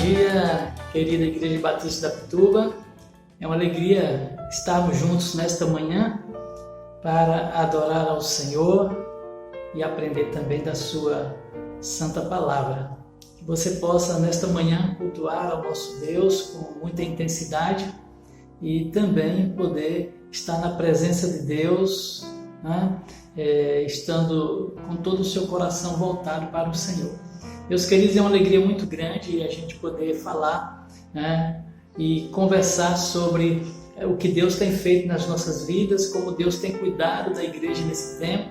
dia, querida Igreja Batista da Pituba. É uma alegria estarmos juntos nesta manhã para adorar ao Senhor e aprender também da sua santa palavra. Que você possa nesta manhã cultuar ao nosso Deus com muita intensidade e também poder estar na presença de Deus, né? Estando com todo o seu coração voltado para o Senhor. Meus queridos, é uma alegria muito grande a gente poder falar, né, e conversar sobre o que Deus tem feito nas nossas vidas, como Deus tem cuidado da igreja nesse tempo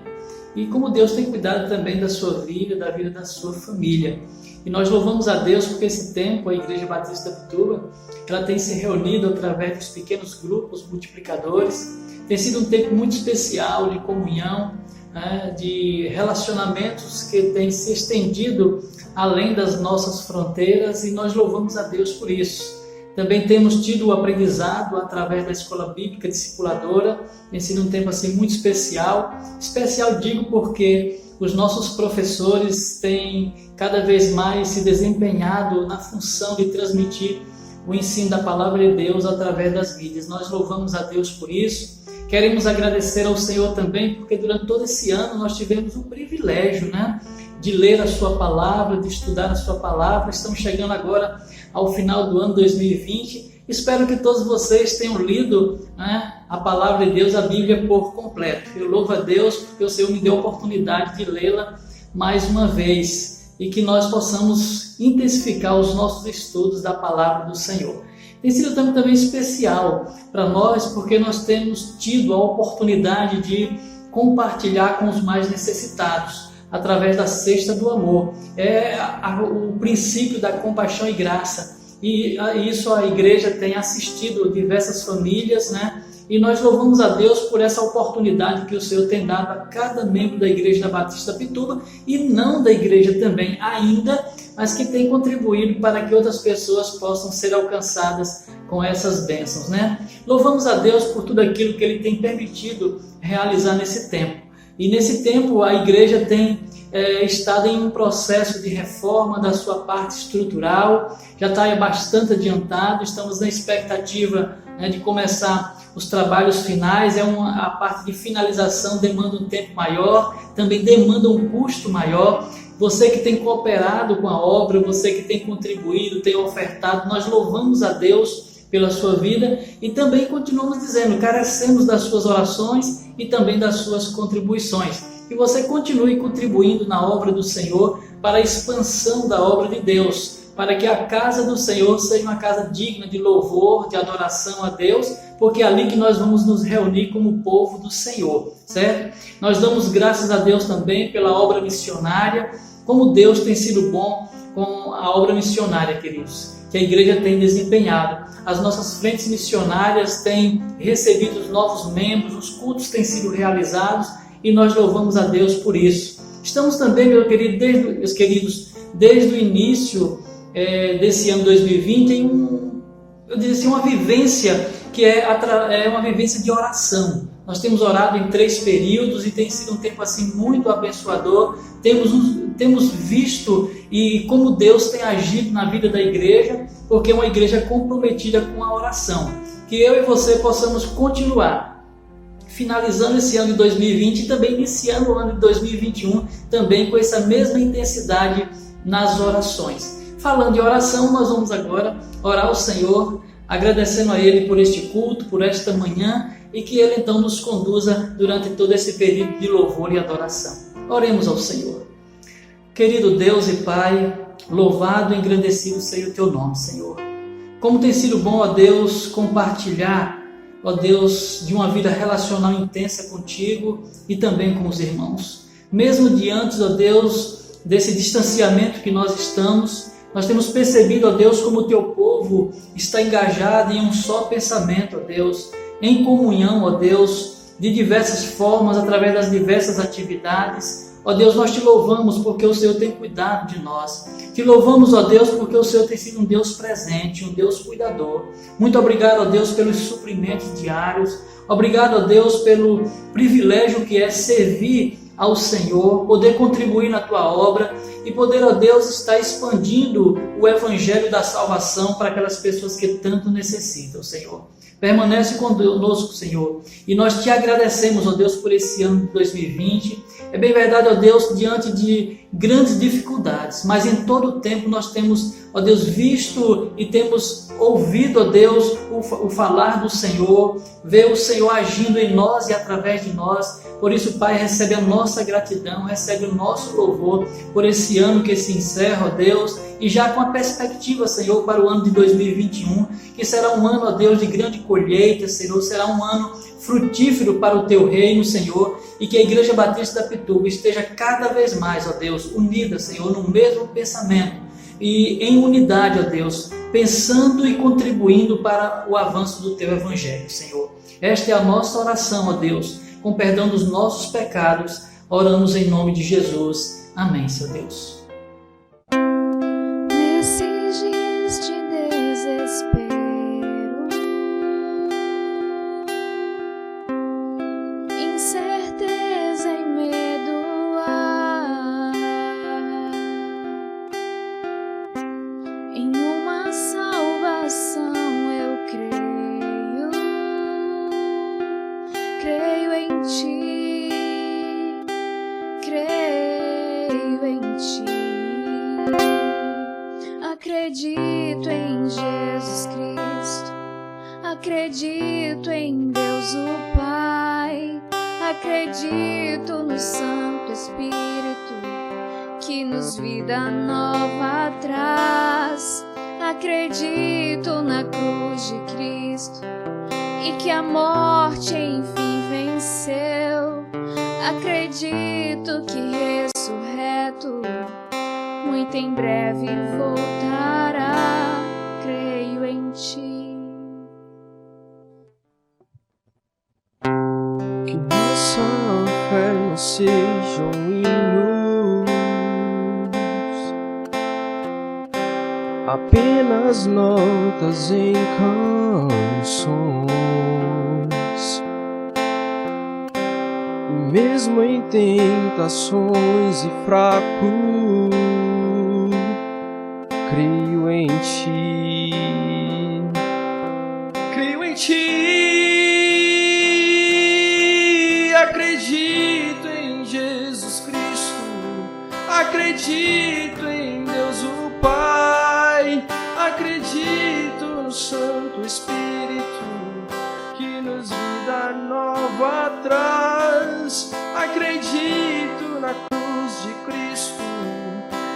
e como Deus tem cuidado também da sua vida, da vida da sua família. E nós louvamos a Deus porque esse tempo, a Igreja Batista da Pituba, ela tem se reunido através dos pequenos grupos multiplicadores. Tem sido um tempo muito especial de comunhão, né, de relacionamentos que têm se estendido além das nossas fronteiras, e nós louvamos a Deus por isso. Também temos tido o aprendizado através da Escola Bíblica Discipuladora. Tem sido um tempo assim muito especial. Especial digo porque os nossos professores têm cada vez mais se desempenhado na função de transmitir o ensino da Palavra de Deus através das mídias. Nós louvamos a Deus por isso. Queremos agradecer ao Senhor também, porque durante todo esse ano nós tivemos o privilégio, né, de ler a sua palavra, de estudar a sua palavra. Estamos chegando agora ao final do ano 2020. Espero que todos vocês tenham lido, né, a palavra de Deus, a Bíblia por completo. Eu louvo a Deus porque o Senhor me deu a oportunidade de lê-la mais uma vez e que nós possamos intensificar os nossos estudos da palavra do Senhor. Tem sido também especial para nós porque nós temos tido a oportunidade de compartilhar com os mais necessitados através da Cesta do Amor. É o princípio da compaixão e graça, e isso a igreja tem assistido diversas famílias, né? E nós louvamos a Deus por essa oportunidade que o Senhor tem dado a cada membro da Igreja da Batista da Pituba e não da igreja também ainda, mas que tem contribuído para que outras pessoas possam ser alcançadas com essas bênçãos, né? Louvamos a Deus por tudo aquilo que Ele tem permitido realizar nesse tempo. E nesse tempo a igreja tem estado em um processo de reforma da sua parte estrutural, já está bastante adiantado, estamos na expectativa, né, de começar os trabalhos finais. A parte de finalização demanda um tempo maior, também demanda um custo maior. Você que tem cooperado com a obra, você que tem contribuído, tem ofertado, nós louvamos a Deus pela sua vida e também continuamos dizendo, carecemos das suas orações e também das suas contribuições. Que você continue contribuindo na obra do Senhor para a expansão da obra de Deus, para que a casa do Senhor seja uma casa digna de louvor, de adoração a Deus, porque é ali que nós vamos nos reunir como povo do Senhor, certo? Nós damos graças a Deus também pela obra missionária, como Deus tem sido bom com a obra missionária, queridos, que a igreja tem desempenhado. As nossas frentes missionárias têm recebido os novos membros, os cultos têm sido realizados e nós louvamos a Deus por isso. Estamos também, meus queridos, desde o início desse ano 2020 em uma vivência que é uma vivência de oração. Nós temos orado em 3 períodos e tem sido um tempo assim muito abençoador. Temos visto e como Deus tem agido na vida da igreja, porque é uma igreja comprometida com a oração. Que eu e você possamos continuar finalizando esse ano de 2020 e também iniciando o ano de 2021 também com essa mesma intensidade nas orações. Falando de oração, nós vamos agora orar ao Senhor, agradecendo a Ele por este culto, por esta manhã, e que Ele então nos conduza durante todo esse período de louvor e adoração. Oremos ao Senhor. Querido Deus e Pai, louvado e engrandecido seja o Teu nome, Senhor. Como tem sido bom, ó Deus, compartilhar, ó Deus, de uma vida relacional intensa contigo e também com os irmãos. Mesmo diante, ó Deus, desse distanciamento que nós estamos, nós temos percebido, ó Deus, como o Teu povo está engajado em um só pensamento, ó Deus, em comunhão, ó Deus, de diversas formas, através das diversas atividades. Ó Deus, nós Te louvamos porque o Senhor tem cuidado de nós. Te louvamos, ó Deus, porque o Senhor tem sido um Deus presente, um Deus cuidador. Muito obrigado, ó Deus, pelos suprimentos diários. Obrigado, ó Deus, pelo privilégio que é servir ao Senhor, poder contribuir na tua obra e poder, ó Deus, estar expandindo o evangelho da salvação para aquelas pessoas que tanto necessitam, Senhor. Permanece conosco, Senhor, e nós te agradecemos, ó Deus, por esse ano de 2020. É bem verdade, ó Deus, diante de grandes dificuldades, mas em todo o tempo nós temos, ó Deus, visto e temos ouvido, ó Deus, o falar do Senhor, ver o Senhor agindo em nós e através de nós. Por isso, Pai, recebe a nossa gratidão, recebe o nosso louvor por esse ano que se encerra, ó Deus, e já com a perspectiva, Senhor, para o ano de 2021, que será um ano, ó Deus, de grande colheita, Senhor, será um ano frutífero para o Teu reino, Senhor, e que a Igreja Batista da Pituba esteja cada vez mais, ó Deus, unida, Senhor, no mesmo pensamento e em unidade, ó Deus, pensando e contribuindo para o avanço do Teu Evangelho, Senhor. Esta é a nossa oração, ó Deus, com perdão dos nossos pecados, oramos em nome de Jesus. Amém, Senhor Deus. Nesses dias de desespero, incerteza e medo há, em uma salvação eu creio, creio em Ti, creio em Ti. Acredito em Jesus Cristo, acredito em Deus o Pai, acredito no Santo Espírito, que nos vida nova traz. Acredito na cruz de Cristo e que a morte enfim venceu. Acredito que ressurreto muito em breve voltará. Creio em Ti. Que nossa fé não sejam hinos, apenas notas em canções, mesmo em tentações e fraco, creio em Ti, creio em Ti, acredito em Jesus Cristo, acredito em Deus o Pai, acredito no Santo Espírito, que nos vida nova traz. Acredito na cruz de Cristo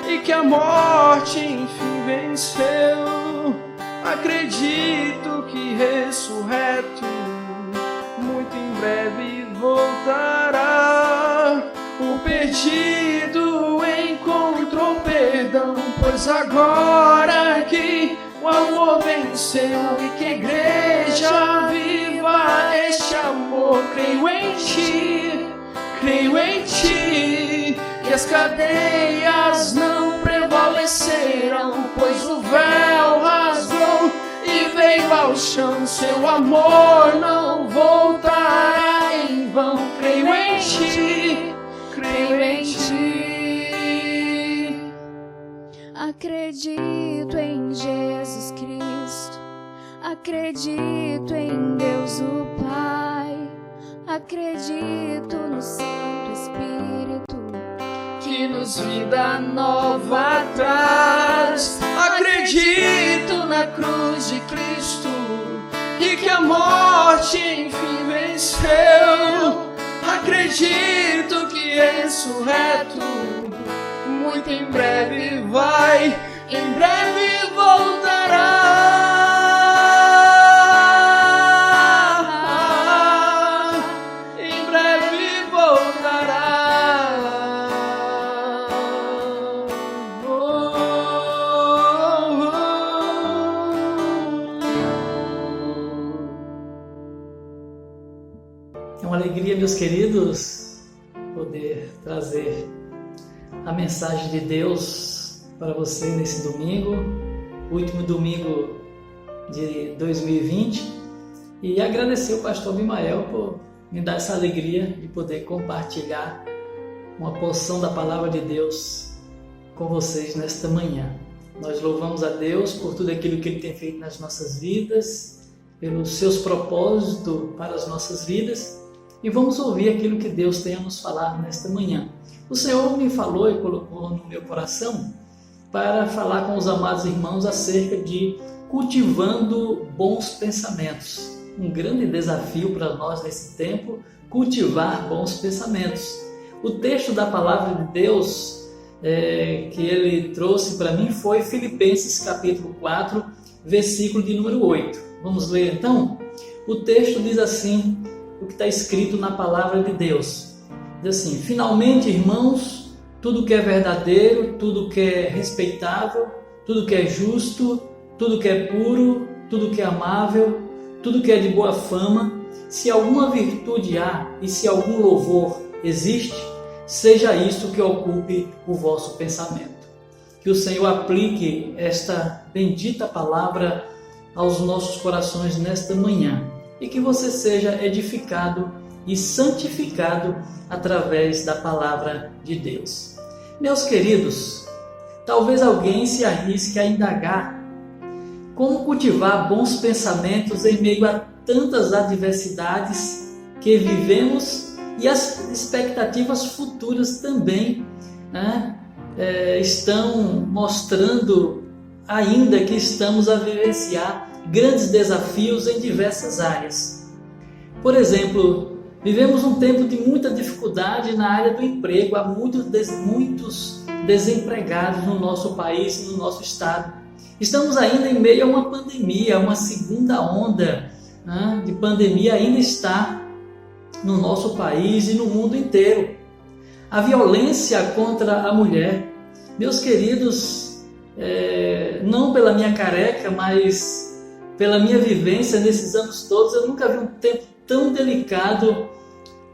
e que a morte enfim venceu. Acredito que ressurreto muito em breve voltará. O perdido encontrou perdão, pois agora que o amor venceu e que a igreja viva este amor. Creio em Ti, creio em Ti, que as cadeias não prevaleceram, pois o véu rasgou e veio ao chão. Seu amor não voltará em vão. Creio em Ti, creio em Ti. Acredito em Jesus Cristo, acredito em Deus o Pai, acredito no Santo Espírito, Que nos vida nova traz. Acredito na cruz de Cristo e que a morte enfim venceu. Acredito que ressurreto muito em breve vai, em breve voltará, em breve voltará. É uma alegria, meus queridos, poder trazer a mensagem de Deus para você nesse domingo, último domingo de 2020, e agradecer o pastor Abimael por me dar essa alegria de poder compartilhar uma porção da palavra de Deus com vocês nesta manhã. Nós louvamos a Deus por tudo aquilo que Ele tem feito nas nossas vidas, pelos seus propósitos para as nossas vidas, e vamos ouvir aquilo que Deus tem a nos falar nesta manhã. O Senhor me falou e colocou no meu coração para falar com os amados irmãos acerca de cultivando bons pensamentos. Um grande desafio para nós nesse tempo, cultivar bons pensamentos. O texto da palavra de Deus que ele trouxe para mim foi Filipenses capítulo 4, versículo de número 8. Vamos ler então? O texto diz assim, o que está escrito na palavra de Deus. Diz assim: finalmente, irmãos, tudo que é verdadeiro, tudo que é respeitável, tudo que é justo, tudo que é puro, tudo que é amável, tudo que é de boa fama, se alguma virtude há e se algum louvor existe, seja isto que ocupe o vosso pensamento. Que o Senhor aplique esta bendita palavra aos nossos corações nesta manhã e que você seja edificado e santificado através da palavra de Deus. Meus queridos, talvez alguém se arrisque a indagar como cultivar bons pensamentos em meio a tantas adversidades que vivemos e as expectativas futuras também estão mostrando ainda que estamos a vivenciar grandes desafios em diversas áreas. Por exemplo, vivemos um tempo de muita dificuldade na área do emprego. Há muitos desempregados no nosso país e no nosso estado. Estamos ainda em meio a uma pandemia, uma segunda onda de pandemia ainda está no nosso país e no mundo inteiro. A violência contra a mulher. Meus queridos, não pela minha careca, mas pela minha vivência nesses anos todos, eu nunca vi um tempo tão delicado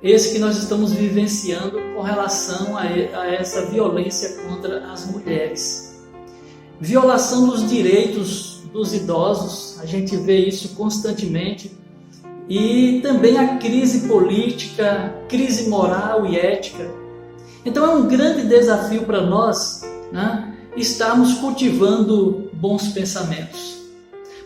esse que nós estamos vivenciando com relação a essa violência contra as mulheres. Violação dos direitos dos idosos, a gente vê isso constantemente. E também a crise política, crise moral e ética. Então é um grande desafio para nós estarmos cultivando bons pensamentos.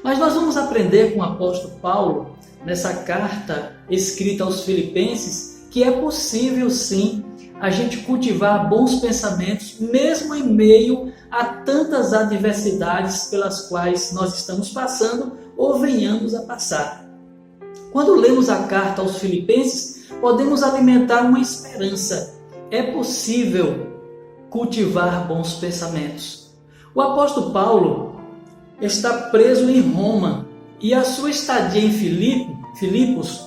Mas nós vamos aprender com o apóstolo Paulo, nessa carta escrita aos Filipenses, que é possível sim a gente cultivar bons pensamentos, mesmo em meio a tantas adversidades pelas quais nós estamos passando ou venhamos a passar. Quando lemos a carta aos Filipenses, podemos alimentar uma esperança. É possível cultivar bons pensamentos. O apóstolo Paulo está preso em Roma e a sua estadia em Filipos,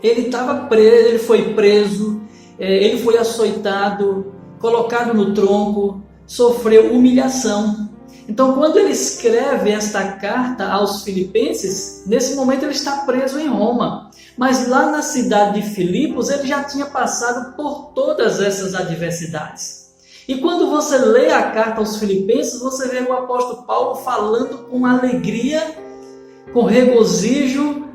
ele foi preso, ele foi açoitado, colocado no tronco, sofreu humilhação. Então, quando ele escreve esta carta aos Filipenses, nesse momento ele está preso em Roma. Mas lá na cidade de Filipos, ele já tinha passado por todas essas adversidades. E quando você lê a carta aos Filipenses, você vê o apóstolo Paulo falando com alegria, com regozijo,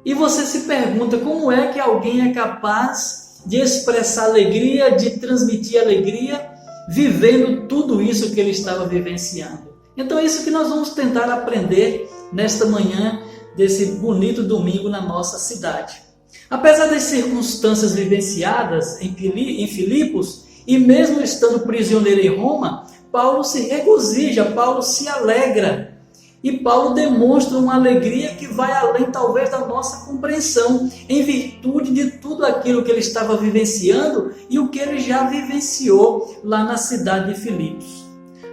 e você se pergunta como é que alguém é capaz de expressar alegria, de transmitir alegria, vivendo tudo isso que ele estava vivenciando. Então é isso que nós vamos tentar aprender nesta manhã desse bonito domingo na nossa cidade. Apesar das circunstâncias vivenciadas em Filipos e mesmo estando prisioneiro em Roma, Paulo se regozija, Paulo se alegra e Paulo demonstra uma alegria que vai além talvez da nossa compreensão, em virtude de tudo aquilo que ele estava vivenciando e o que ele já vivenciou lá na cidade de Filipos.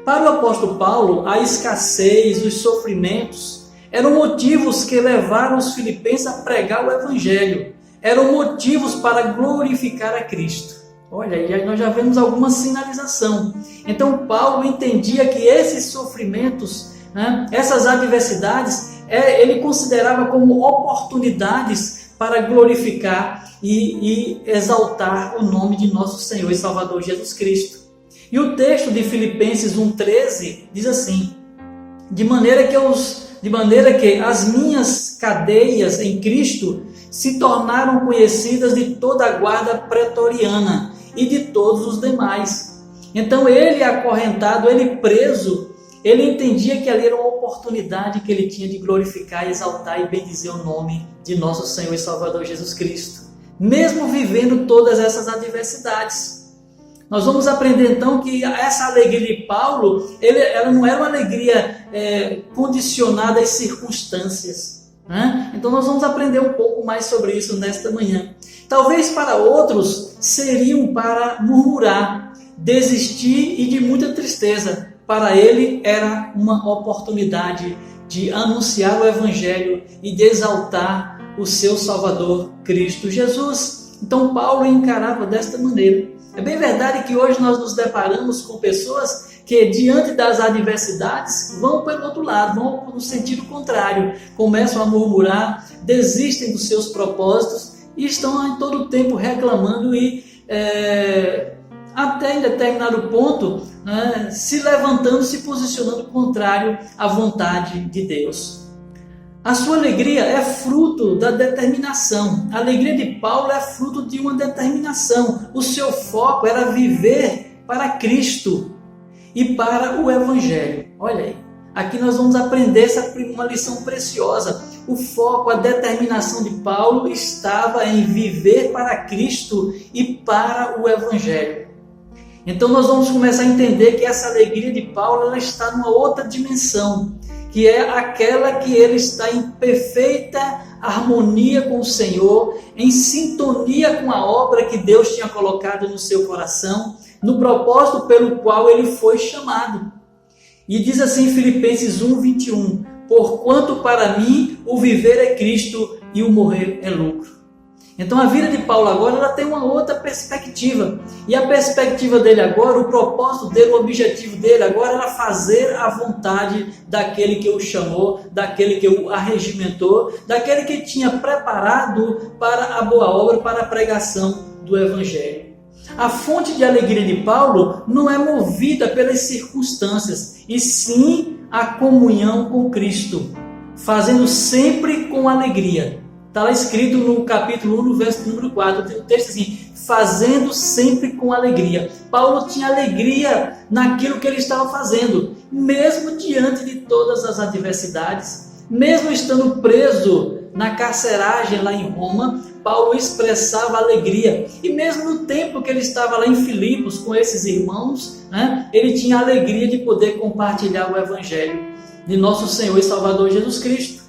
Para o apóstolo Paulo, a escassez, os sofrimentos eram motivos que levaram os filipenses a pregar o evangelho, eram motivos para glorificar a Cristo. Olha, e aí nós já vemos alguma sinalização. Então Paulo entendia que esses sofrimentos, essas adversidades, ele considerava como oportunidades para glorificar e exaltar o nome de nosso Senhor e Salvador Jesus Cristo. E o texto de Filipenses 1,13 diz assim: de maneira que as minhas cadeias em Cristo se tornaram conhecidas de toda a guarda pretoriana, e de todos os demais. Então ele acorrentado, ele preso, ele entendia que ali era uma oportunidade que ele tinha de glorificar, exaltar e bendizer o nome de nosso Senhor e Salvador Jesus Cristo, mesmo vivendo todas essas adversidades. Nós vamos aprender então que essa alegria de Paulo, ela não era uma alegria condicionada às circunstâncias, né? Então nós vamos aprender um pouco mais sobre isso nesta manhã. Talvez para outros seriam para murmurar, desistir e de muita tristeza. Para ele era uma oportunidade de anunciar o Evangelho e de exaltar o seu Salvador Cristo Jesus. Então Paulo encarava desta maneira. É bem verdade que hoje nós nos deparamos com pessoas que diante das adversidades vão pelo outro lado, vão no sentido contrário, começam a murmurar, desistem dos seus propósitos e estão em todo o tempo reclamando e até em determinado ponto se levantando, se posicionando contrário à vontade de Deus. A sua alegria é fruto da determinação. A alegria de Paulo é fruto de uma determinação. O seu foco era viver para Cristo e para o Evangelho. Olha aí, aqui nós vamos aprender uma lição preciosa. O foco, a determinação de Paulo estava em viver para Cristo e para o Evangelho. Então nós vamos começar a entender que essa alegria de Paulo ela está numa outra dimensão, que é aquela que ele está em perfeita harmonia com o Senhor, em sintonia com a obra que Deus tinha colocado no seu coração, no propósito pelo qual ele foi chamado. E diz assim em Filipenses 1:21, porquanto para mim o viver é Cristo e o morrer é lucro. Então a vida de Paulo agora ela tem uma outra perspectiva. E a perspectiva dele agora, o propósito dele, o objetivo dele agora era fazer a vontade daquele que o chamou, daquele que o arregimentou, daquele que tinha preparado para a boa obra, para a pregação do Evangelho. A fonte de alegria de Paulo não é movida pelas circunstâncias, e sim a comunhão com Cristo, fazendo sempre com alegria. Está lá escrito no capítulo 1, no verso número 4, tem um texto assim, fazendo sempre com alegria. Paulo tinha alegria naquilo que ele estava fazendo, mesmo diante de todas as adversidades, mesmo estando preso na carceragem lá em Roma, Paulo expressava alegria. E mesmo no tempo que ele estava lá em Filipos com esses irmãos, ele tinha alegria de poder compartilhar o Evangelho de nosso Senhor e Salvador Jesus Cristo.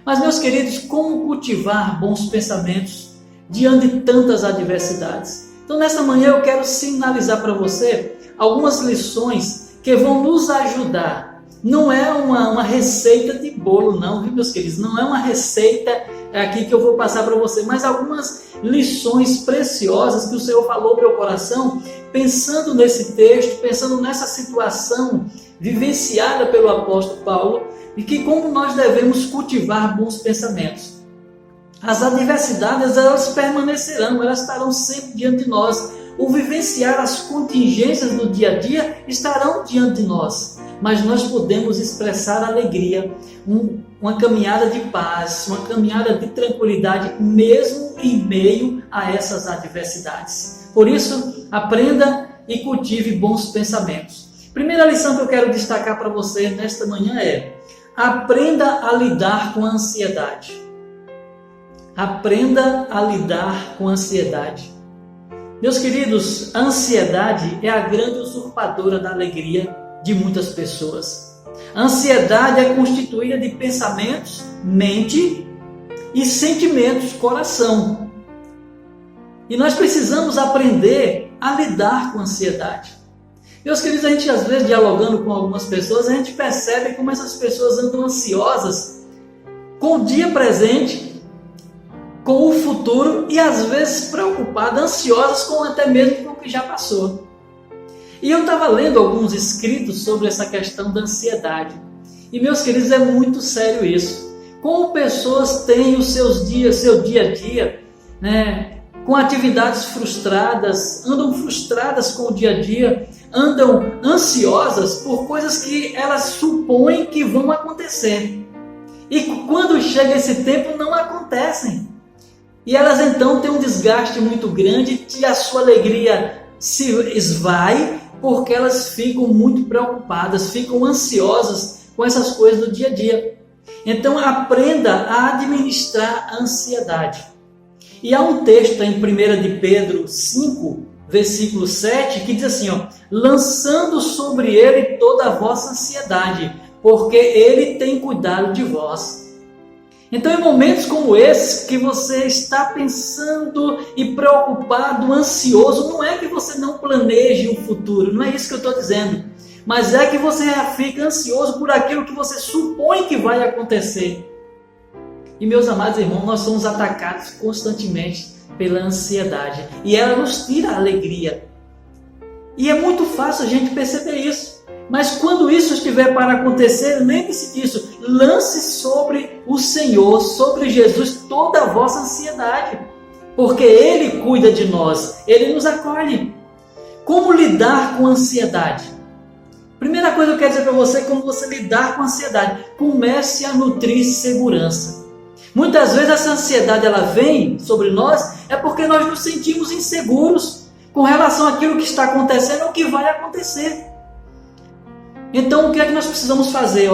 Mas, meus queridos, como cultivar bons pensamentos diante de tantas adversidades? Então, nesta manhã eu quero sinalizar para você algumas lições que vão nos ajudar. Não é uma receita de bolo, não, viu, meus queridos? Não é uma receita aqui que eu vou passar para você, mas algumas lições preciosas que o Senhor falou no meu coração, pensando nesse texto, pensando nessa situação vivenciada pelo apóstolo Paulo, e que como nós devemos cultivar bons pensamentos. As adversidades, elas permanecerão, elas estarão sempre diante de nós. O vivenciar as contingências do dia a dia estarão diante de nós, mas nós podemos expressar alegria, uma caminhada de paz, uma caminhada de tranquilidade, mesmo em meio a essas adversidades. Por isso, aprenda e cultive bons pensamentos. Primeira lição que eu quero destacar para você nesta manhã é: aprenda a lidar com a ansiedade. Aprenda a lidar com a ansiedade. Meus queridos, a ansiedade é a grande usurpadora da alegria de muitas pessoas. A ansiedade é constituída de pensamentos, mente e sentimentos, coração. E nós precisamos aprender a lidar com a ansiedade. Meus queridos, a gente às vezes dialogando com algumas pessoas, a gente percebe como essas pessoas andam ansiosas com o dia presente, com o futuro e às vezes preocupadas, ansiosas com até mesmo com o que já passou. E eu estava lendo alguns escritos sobre essa questão da ansiedade. E meus queridos, é muito sério isso. Como pessoas têm os seus dias, seu dia a dia, com atividades frustradas, andam frustradas com o dia a dia, andam ansiosas por coisas que elas supõem que vão acontecer. E quando chega esse tempo, não acontecem. E elas então têm um desgaste muito grande e a sua alegria se esvai porque elas ficam muito preocupadas, ficam ansiosas com essas coisas do dia a dia. Então aprenda a administrar a ansiedade. E há um texto em 1 de Pedro 5, versículo 7, que diz assim, lançando sobre ele toda a vossa ansiedade, porque ele tem cuidado de vós. Então, em momentos como esses, que você está pensando e preocupado, ansioso, não é que você não planeje o futuro, não é isso que eu estou dizendo, mas é que você fica ansioso por aquilo que você supõe que vai acontecer. E, meus amados irmãos, nós somos atacados constantemente pela ansiedade, e ela nos tira a alegria. E é muito fácil a gente perceber isso. Mas quando isso estiver para acontecer, lembre-se disso, lance sobre o Senhor, sobre Jesus, toda a vossa ansiedade, porque Ele cuida de nós, Ele nos acolhe. Como lidar com a ansiedade? Primeira coisa que eu quero dizer para você, como você lidar com a ansiedade, comece a nutrir segurança. Muitas vezes essa ansiedade ela vem sobre nós, é porque nós nos sentimos inseguros com relação àquilo que está acontecendo ou que vai acontecer. Então, o que é que nós precisamos fazer?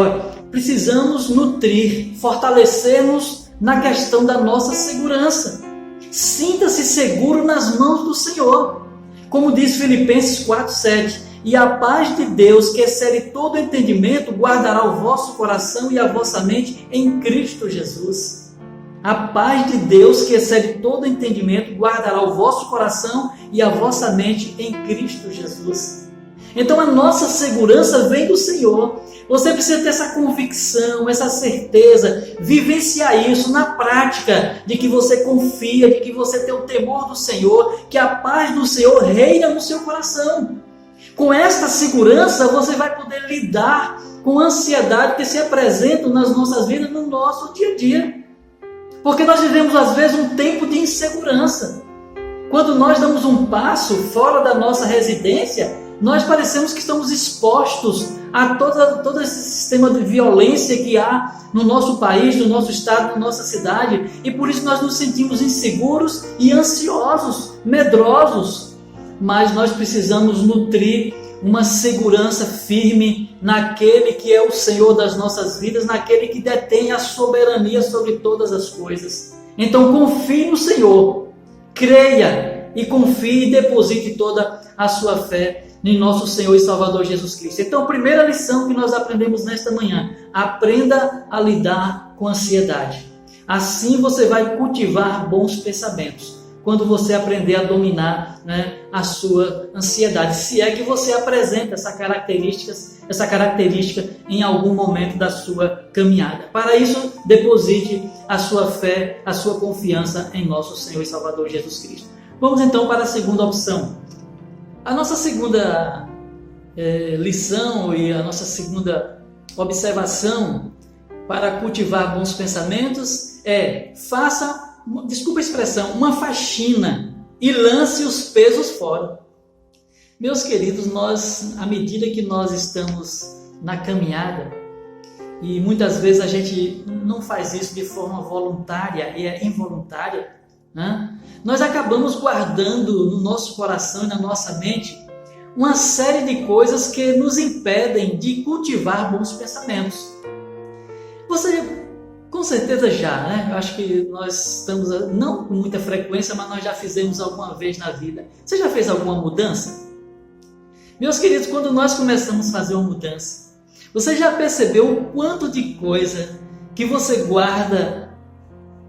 Precisamos nutrir, fortalecer-nos na questão da nossa segurança. Sinta-se seguro nas mãos do Senhor. Como diz Filipenses 4,7, e a paz de Deus, que excede todo entendimento, guardará o vosso coração e a vossa mente em Cristo Jesus. A paz de Deus, que excede todo entendimento, guardará o vosso coração e a vossa mente em Cristo Jesus. Então a nossa segurança vem do Senhor. Você precisa ter essa convicção, essa certeza, vivenciar isso na prática, de que você confia, de que você tem o temor do Senhor, que a paz do Senhor reina no seu coração. Com esta segurança você vai poder lidar com a ansiedade que se apresenta nas nossas vidas, no nosso dia a dia. Porque nós vivemos às vezes um tempo de insegurança. Quando nós damos um passo fora da nossa residência, nós parecemos que estamos expostos a todo esse sistema de violência que há no nosso país, no nosso estado, na nossa cidade, e por isso nós nos sentimos inseguros e ansiosos, medrosos. Mas nós precisamos nutrir uma segurança firme naquele que é o Senhor das nossas vidas, naquele que detém a soberania sobre todas as coisas. Então confie no Senhor, creia e confie e deposite toda a sua fé em nosso Senhor e Salvador Jesus Cristo. Então, a primeira lição que nós aprendemos nesta manhã: aprenda a lidar com a ansiedade. Assim você vai cultivar bons pensamentos, quando você aprender a dominar, a sua ansiedade. Se é que você apresenta essa característica em algum momento da sua caminhada. Para isso, deposite a sua fé, a sua confiança em nosso Senhor e Salvador Jesus Cristo. Vamos então para a segunda opção. A nossa segunda lição e a nossa segunda observação para cultivar bons pensamentos é: faça, desculpa a expressão, uma faxina e lance os pesos fora. Meus queridos, nós, à medida que nós estamos na caminhada, e muitas vezes a gente não faz isso de forma voluntária e é involuntária, nós acabamos guardando no nosso coração e na nossa mente uma série de coisas que nos impedem de cultivar bons pensamentos. Você com certeza já, eu acho que nós estamos, não com muita frequência, mas nós já fizemos alguma vez na vida. Você já fez alguma mudança? Meus queridos, quando nós começamos a fazer uma mudança, você já percebeu o quanto de coisa que você guarda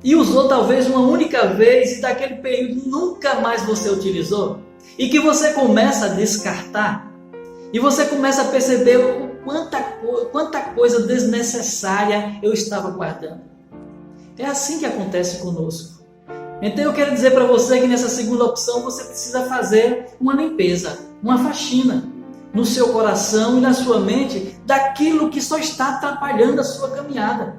e usou talvez uma única vez e daquele período nunca mais você utilizou? E que você começa a descartar? E você começa a perceber quanta coisa desnecessária eu estava guardando. É assim que acontece conosco. Então eu quero dizer para você que nessa segunda opção você precisa fazer uma limpeza, uma faxina no seu coração e na sua mente daquilo que só está atrapalhando a sua caminhada.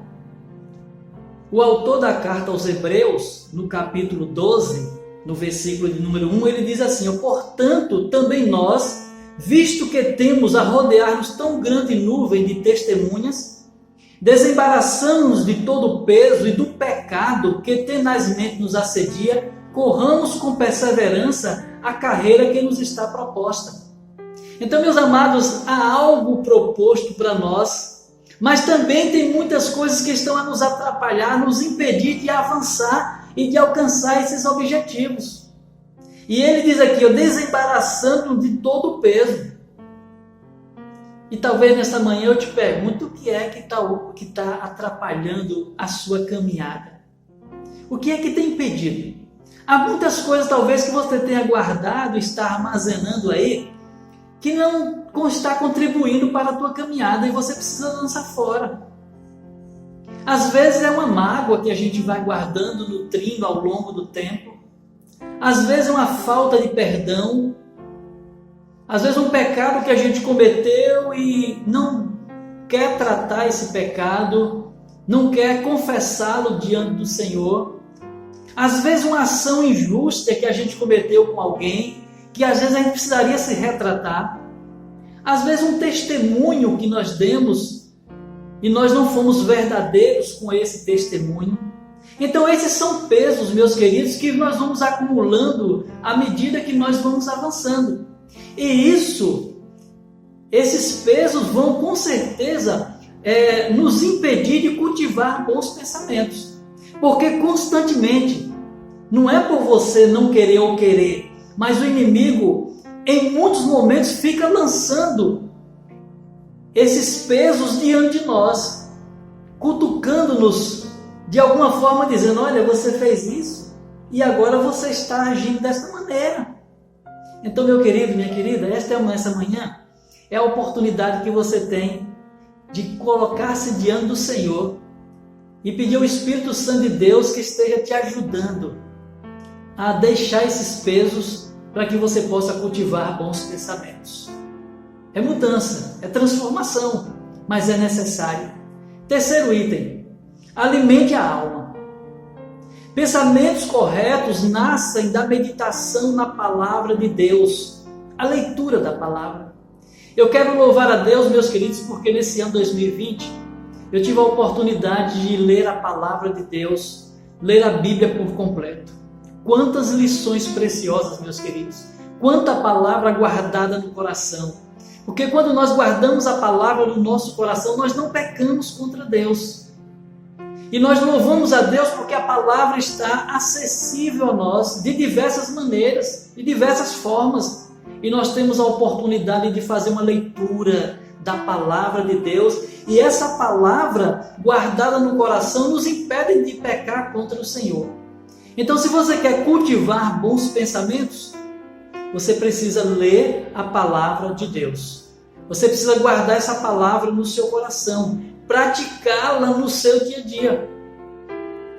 O autor da carta aos Hebreus, no capítulo 12, no versículo de número 1, ele diz assim: portanto, também nós, visto que temos a rodear-nos tão grande nuvem de testemunhas, desembaraçamos de todo o peso e do pecado que tenazmente nos assedia, corramos com perseverança a carreira que nos está proposta. Então, meus amados, há algo proposto para nós, mas também tem muitas coisas que estão a nos atrapalhar, nos impedir de avançar e de alcançar esses objetivos. E ele diz aqui, desembaraçando de todo o peso. E talvez nesta manhã eu te pergunto o que é que está atrapalhando a sua caminhada. O que é que tem impedido? Há muitas coisas talvez que você tenha guardado, está armazenando aí, que não está contribuindo para a tua caminhada e você precisa lançar fora. Às vezes é uma mágoa que a gente vai guardando, nutrindo ao longo do tempo. Às vezes é uma falta de perdão. Às vezes um pecado que a gente cometeu e não quer tratar esse pecado, não quer confessá-lo diante do Senhor. Às vezes uma ação injusta que a gente cometeu com alguém, que às vezes a gente precisaria se retratar. Às vezes um testemunho que nós demos e nós não fomos verdadeiros com esse testemunho. Então esses são pesos, meus queridos, que nós vamos acumulando à medida que nós vamos avançando. E esses pesos vão com certeza nos impedir de cultivar bons pensamentos. Porque constantemente, não é por você não querer ou querer, mas o inimigo, em muitos momentos, fica lançando esses pesos diante de nós, cutucando-nos de alguma forma, dizendo, olha, você fez isso e agora você está agindo dessa maneira. Então, meu querido, minha querida, essa manhã é a oportunidade que você tem de colocar-se diante do Senhor e pedir ao Espírito Santo de Deus que esteja te ajudando a deixar esses pesos para que você possa cultivar bons pensamentos. É mudança, é transformação, mas é necessário. Terceiro item, alimente a alma. Pensamentos corretos nascem da meditação na palavra de Deus, a leitura da palavra. Eu quero louvar a Deus, meus queridos, porque nesse ano 2020 eu tive a oportunidade de ler a palavra de Deus, ler a Bíblia por completo. Quantas lições preciosas, meus queridos, quanta palavra guardada no coração. Porque quando nós guardamos a palavra no nosso coração, nós não pecamos contra Deus. E nós louvamos a Deus porque a palavra está acessível a nós de diversas maneiras, de diversas formas. E nós temos a oportunidade de fazer uma leitura da palavra de Deus. E essa palavra guardada no coração nos impede de pecar contra o Senhor. Então, se você quer cultivar bons pensamentos, você precisa ler a palavra de Deus. Você precisa guardar essa palavra no seu coração, praticá-la no seu dia a dia.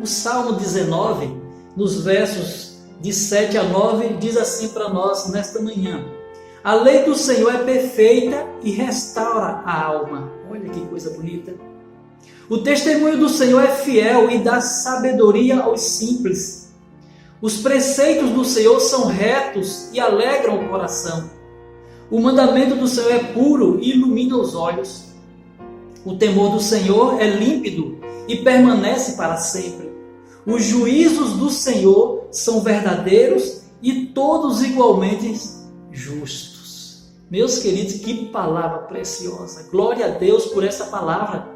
O Salmo 19, nos versos de 7 a 9, diz assim para nós nesta manhã: a lei do Senhor é perfeita e restaura a alma. Olha que coisa bonita. O testemunho do Senhor é fiel e dá sabedoria aos simples. Os preceitos do Senhor são retos e alegram o coração. O mandamento do Senhor é puro e ilumina os olhos. O temor do Senhor é límpido e permanece para sempre. Os juízos do Senhor são verdadeiros e todos igualmente justos. Meus queridos, que palavra preciosa. Glória a Deus por essa palavra.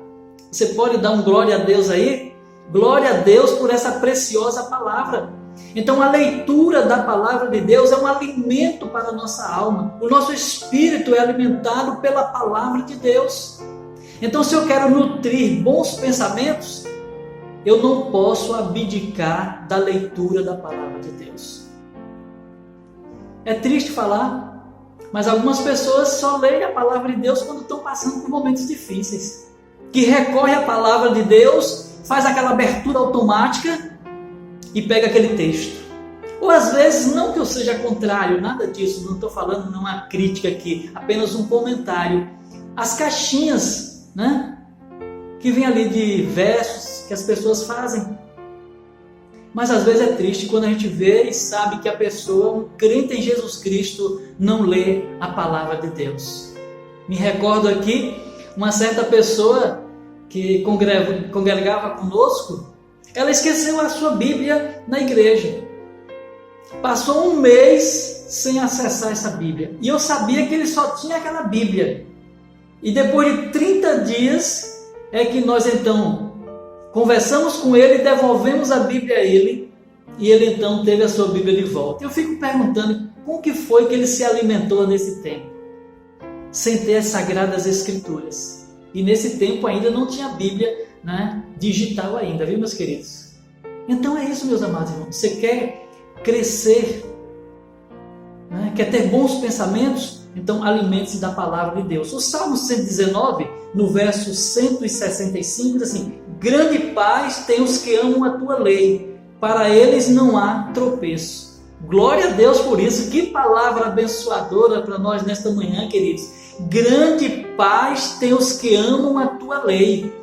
Você pode dar um glória a Deus aí? Glória a Deus por essa preciosa palavra. Então a leitura da palavra de Deus é um alimento para a nossa alma. O nosso espírito é alimentado pela palavra de Deus. Então, se eu quero nutrir bons pensamentos, eu não posso abdicar da leitura da palavra de Deus. É triste falar, mas algumas pessoas só leem a palavra de Deus quando estão passando por momentos difíceis. Que recorre à palavra de Deus, faz aquela abertura automática e pega aquele texto. Ou às vezes, não que eu seja contrário, nada disso, não estou falando uma crítica aqui, apenas um comentário. As caixinhas, que vem ali de versos que as pessoas fazem. Mas às vezes é triste quando a gente vê e sabe que a pessoa, um crente em Jesus Cristo, não lê a palavra de Deus. Me recordo aqui, uma certa pessoa que congregava conosco, ela esqueceu a sua Bíblia na igreja. passou um mês sem acessar essa Bíblia. E eu sabia que ele só tinha aquela Bíblia. E depois de 30 dias é que nós então conversamos com ele, devolvemos a Bíblia a ele, e ele então teve a sua Bíblia de volta. Eu fico perguntando como que foi que ele se alimentou nesse tempo, sem ter as Sagradas Escrituras. E nesse tempo ainda não tinha Bíblia, né, digital ainda, viu, meus queridos? Então é isso, meus amados irmãos. Você quer crescer, né, quer ter bons pensamentos? Então alimente-se da palavra de Deus. O Salmo 119, no verso 165, diz assim: grande paz tem os que amam a tua lei, para eles não há tropeço. Glória a Deus por isso. Que palavra abençoadora para nós nesta manhã, queridos. Grande paz tem os que amam a tua lei,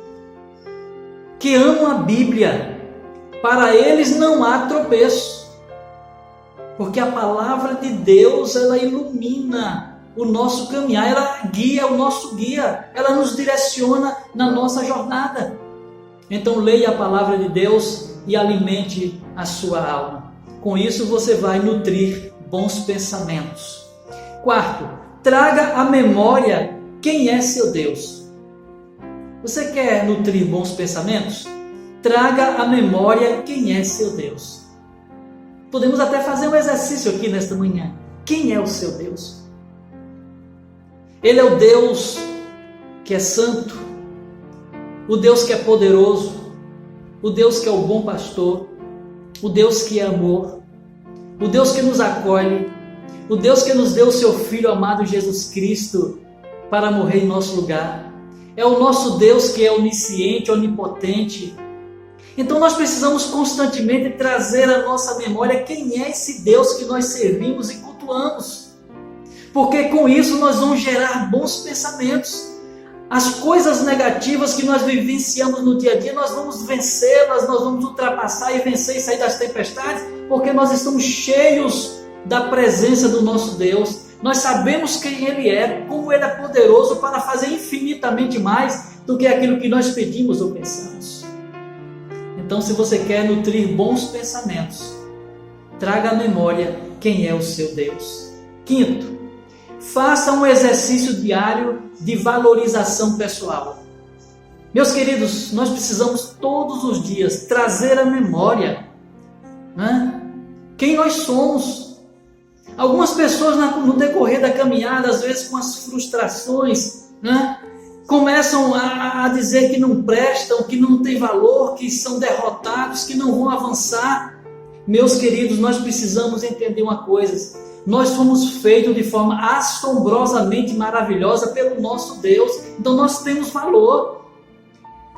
que amam a Bíblia, para eles não há tropeço. Porque a palavra de Deus, ela ilumina o nosso caminhar, ela guia o nosso guia, ela nos direciona na nossa jornada. Então leia a palavra de Deus e alimente a sua alma. Com isso você vai nutrir bons pensamentos. Quarto, traga à memória quem é seu Deus. Você quer nutrir bons pensamentos? Traga à memória quem é seu Deus. Podemos até fazer um exercício aqui nesta manhã. Quem é o seu Deus? Ele é o Deus que é santo, o Deus que é poderoso, o Deus que é o bom pastor, o Deus que é amor, o Deus que nos acolhe, o Deus que nos deu o seu Filho amado Jesus Cristo para morrer em nosso lugar. É o nosso Deus que é onisciente, onipotente. Então nós precisamos constantemente trazer à nossa memória quem é esse Deus que nós servimos e cultuamos. Porque com isso nós vamos gerar bons pensamentos. As coisas negativas que nós vivenciamos no dia a dia, nós vamos vencê-las, nós vamos ultrapassar e vencer e sair das tempestades, porque nós estamos cheios da presença do nosso Deus. Nós sabemos quem Ele é, como Ele é poderoso para fazer infinitamente mais do que aquilo que nós pedimos ou pensamos. Então, se você quer nutrir bons pensamentos, traga à memória quem é o seu Deus. Quinto, faça um exercício diário de valorização pessoal. Meus queridos, nós precisamos todos os dias trazer à memória, né, quem nós somos. Algumas pessoas no decorrer da caminhada, às vezes com as frustrações, né, começam a dizer que não prestam, que não têm valor, que são derrotados, que não vão avançar. Meus queridos, nós precisamos entender uma coisa: nós fomos feitos de forma assombrosamente maravilhosa pelo nosso Deus. Então nós temos valor.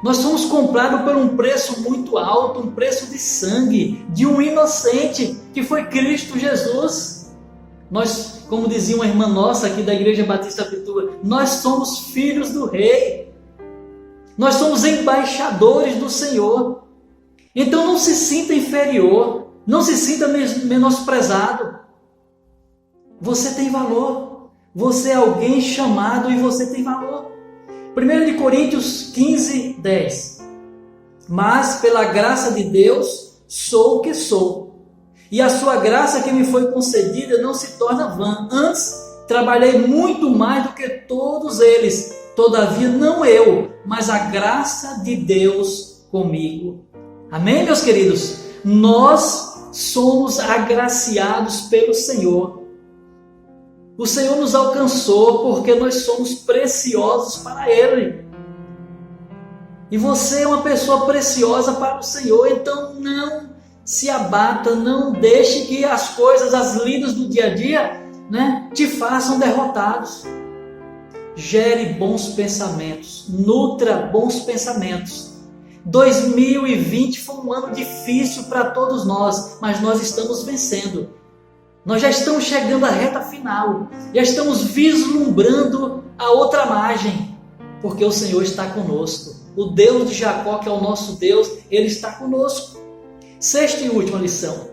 Nós fomos comprados por um preço muito alto, um preço de sangue, de um inocente, que foi Cristo Jesus. Nós, como dizia uma irmã nossa aqui da Igreja Batista Pituba, nós somos filhos do Rei. Nós somos embaixadores do Senhor. Então não se sinta inferior, não se sinta menosprezado. Você tem valor. Você é alguém chamado e você tem valor. 1 Coríntios 15, 10. Mas pela graça de Deus sou o que sou. E a sua graça que me foi concedida não se torna vã. Antes, trabalhei muito mais do que todos eles. Todavia, não eu, mas a graça de Deus comigo. Amém, meus queridos? Nós somos agraciados pelo Senhor. O Senhor nos alcançou porque nós somos preciosos para Ele. E você é uma pessoa preciosa para o Senhor. Então não se abata, não deixe que as coisas, as lidas do dia a dia, né, te façam derrotados. Gere bons pensamentos, nutra bons pensamentos. 2020 foi um ano difícil para todos nós, mas nós estamos vencendo. Nós já estamos chegando à reta final, já estamos vislumbrando a outra margem, porque o Senhor está conosco. O Deus de Jacó, que é o nosso Deus, Ele está conosco. Sexta e última lição: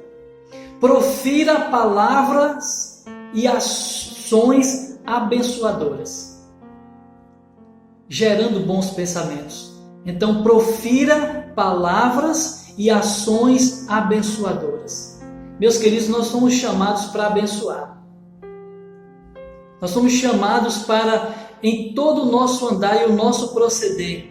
profira palavras e ações abençoadoras, gerando bons pensamentos. Então, profira palavras e ações abençoadoras. Meus queridos, nós somos chamados para abençoar. Nós somos chamados para, em todo o nosso andar e o nosso proceder,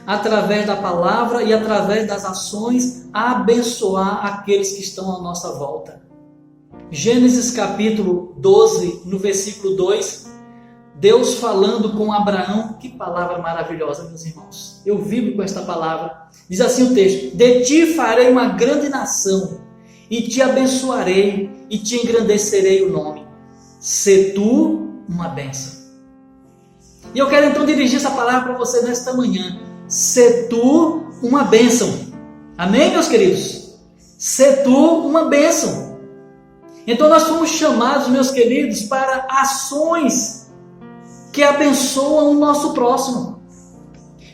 através da palavra e através das ações, abençoar aqueles que estão à nossa volta. Gênesis capítulo 12, no versículo 2, Deus falando com Abraão, que palavra maravilhosa, meus irmãos. Eu vibro com esta palavra. Diz assim o texto: de ti farei uma grande nação, e te abençoarei, e te engrandecerei o nome. Sê tu uma bênção. E eu quero então dirigir essa palavra para você nesta manhã. Sê tu uma bênção. Amém, meus queridos? Sê tu uma bênção. Então nós fomos chamados, meus queridos, para ações que abençoam o nosso próximo.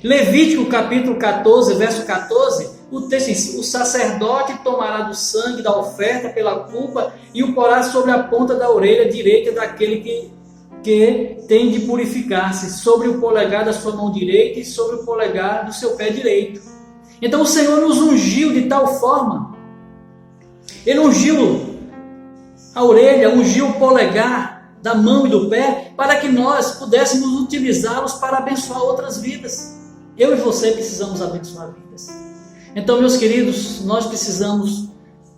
Levítico capítulo 14, verso 14, o texto diz: o sacerdote tomará do sangue da oferta pela culpa e o porá sobre a ponta da orelha direita daquele que tem de purificar-se, sobre o polegar da sua mão direita e sobre o polegar do seu pé direito. Então o Senhor nos ungiu de tal forma, Ele ungiu a orelha, ungiu o polegar da mão e do pé, para que nós pudéssemos utilizá-los para abençoar outras vidas. Eu e você precisamos abençoar vidas. Então, meus queridos, nós precisamos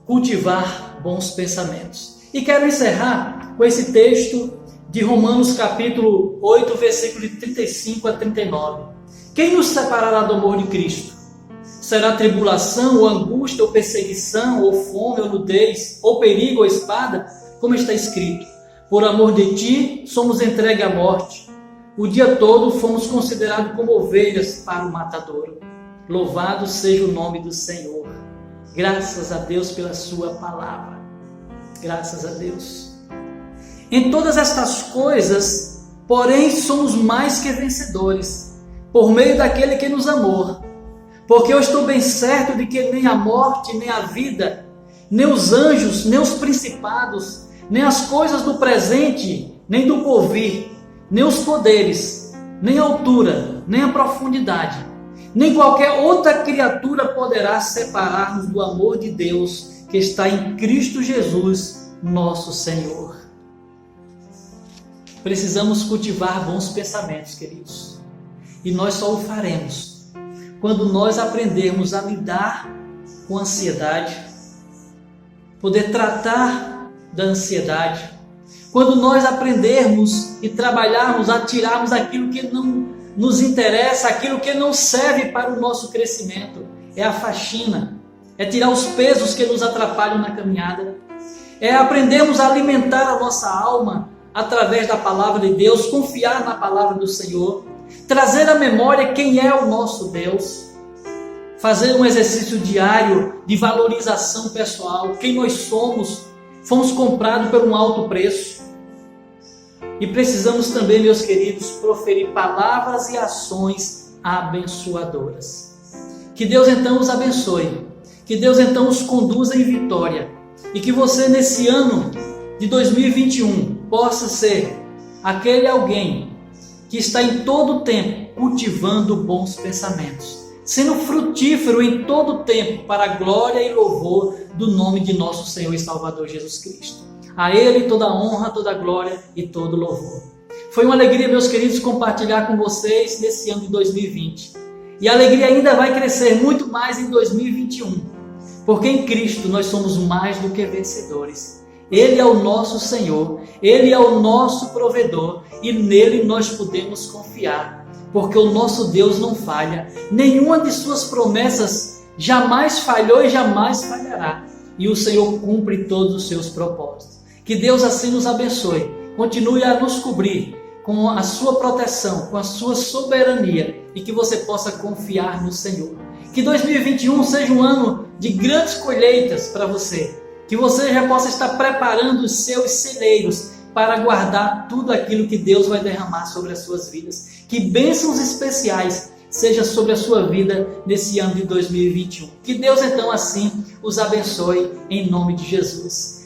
cultivar bons pensamentos. E quero encerrar com esse texto de Romanos capítulo 8, versículo de 35 a 39. Quem nos separará do amor de Cristo? Será tribulação, ou angústia, ou perseguição, ou fome, ou nudez, ou perigo, ou espada? Como está escrito: por amor de ti, somos entregues à morte. O dia todo fomos considerados como ovelhas para o matadouro. Louvado seja o nome do Senhor. Graças a Deus pela sua palavra. Graças a Deus. Em todas estas coisas, porém, somos mais que vencedores, por meio daquele que nos amou. Porque eu estou bem certo de que nem a morte, nem a vida, nem os anjos, nem os principados, nem as coisas do presente, nem do porvir, nem os poderes, nem a altura, nem a profundidade, nem qualquer outra criatura poderá separar-nos do amor de Deus que está em Cristo Jesus, nosso Senhor. Precisamos cultivar bons pensamentos, queridos. E nós só o faremos quando nós aprendermos a lidar com a ansiedade, poder tratar da ansiedade, quando nós aprendermos e trabalharmos a tirarmos aquilo que não nos interessa, aquilo que não serve para o nosso crescimento. É a faxina, é tirar os pesos que nos atrapalham na caminhada, é aprendermos a alimentar a nossa alma através da palavra de Deus, confiar na palavra do Senhor, trazer à memória quem é o nosso Deus, fazer um exercício diário de valorização pessoal, quem nós somos. Fomos comprados por um alto preço. E precisamos também, meus queridos, proferir palavras e ações abençoadoras. Que Deus então os abençoe. Que Deus então os conduza em vitória. E que você, nesse ano de 2021, possa ser aquele alguém que está em todo o tempo cultivando bons pensamentos, sendo frutífero em todo o tempo para a glória e louvor do nome de nosso Senhor e Salvador Jesus Cristo. A Ele toda a honra, toda a glória e todo o louvor. Foi uma alegria, meus queridos, compartilhar com vocês nesse ano de 2020. E a alegria ainda vai crescer muito mais em 2021, porque em Cristo nós somos mais do que vencedores. Ele é o nosso Senhor, Ele é o nosso provedor e nele nós podemos confiar. Porque o nosso Deus não falha, nenhuma de suas promessas jamais falhou e jamais falhará. E o Senhor cumpre todos os seus propósitos. Que Deus assim nos abençoe, continue a nos cobrir com a sua proteção, com a sua soberania e que você possa confiar no Senhor. Que 2021 seja um ano de grandes colheitas para você, que você já possa estar preparando os seus celeiros para guardar tudo aquilo que Deus vai derramar sobre as suas vidas. Que bênçãos especiais sejam sobre a sua vida nesse ano de 2021. Que Deus então assim os abençoe em nome de Jesus.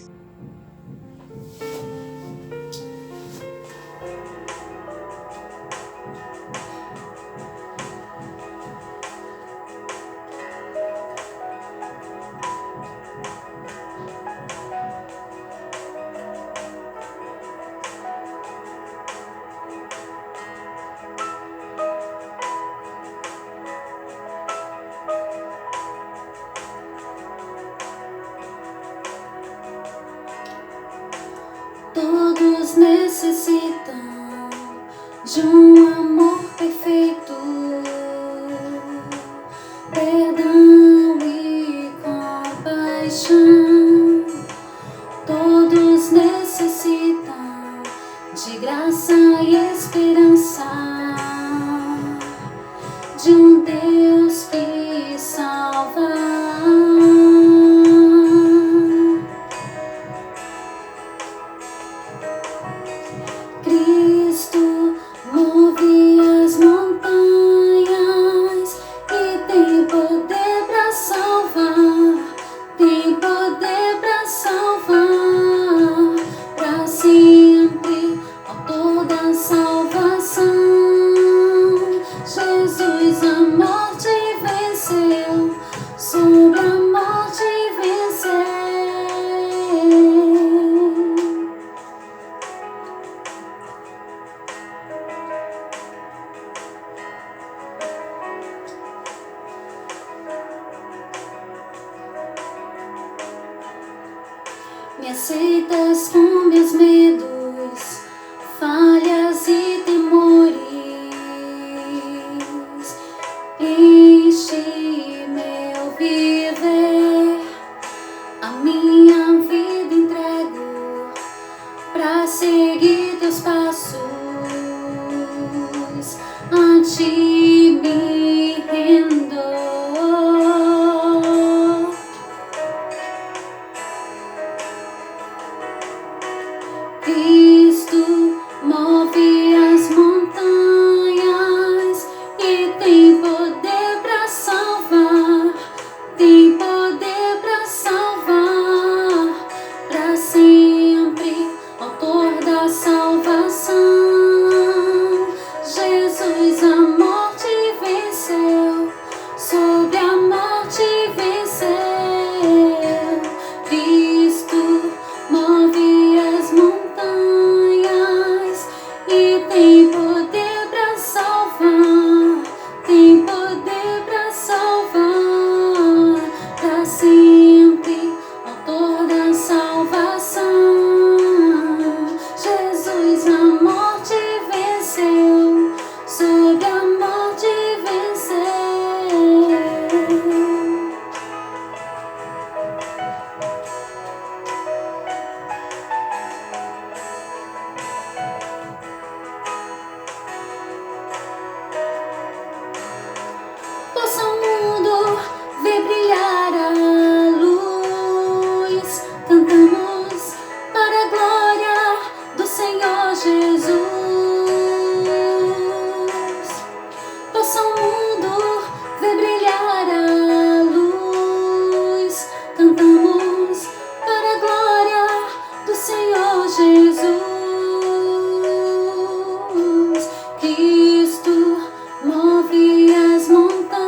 necessitam de um amor perfeito, perdão e compaixão. Todos necessitam de graça e esperança, de um Deus que salva. Cristo move as montanhas e tem poder para salvar, tem poder para salvar, para sempre, autor da salvação. Jesus a morte venceu, sobre a morte venceu. Me aceitas com meus medos, falhas e temores. Enche meu viver, a minha vida entrego pra seguir teus passos. A ti me rendo. Cristo move as montanhas e tem poder para salvar, tem poder para salvar, para sempre, autor da salvação. Jesus a morte venceu, sobre a morte venceu. Cristo move as montanhas e tem poder para salvar, tem poder para salvar, para sempre, autor da salvação. Jesus a morte venceu, sobre a morte venceu. Possa o mundo ver brilhar a luz. Cantamos para a glória do Senhor Jesus. Possa o mundo ver brilhar a luz. Cantamos para a glória do Senhor Jesus. Cristo move as montanhas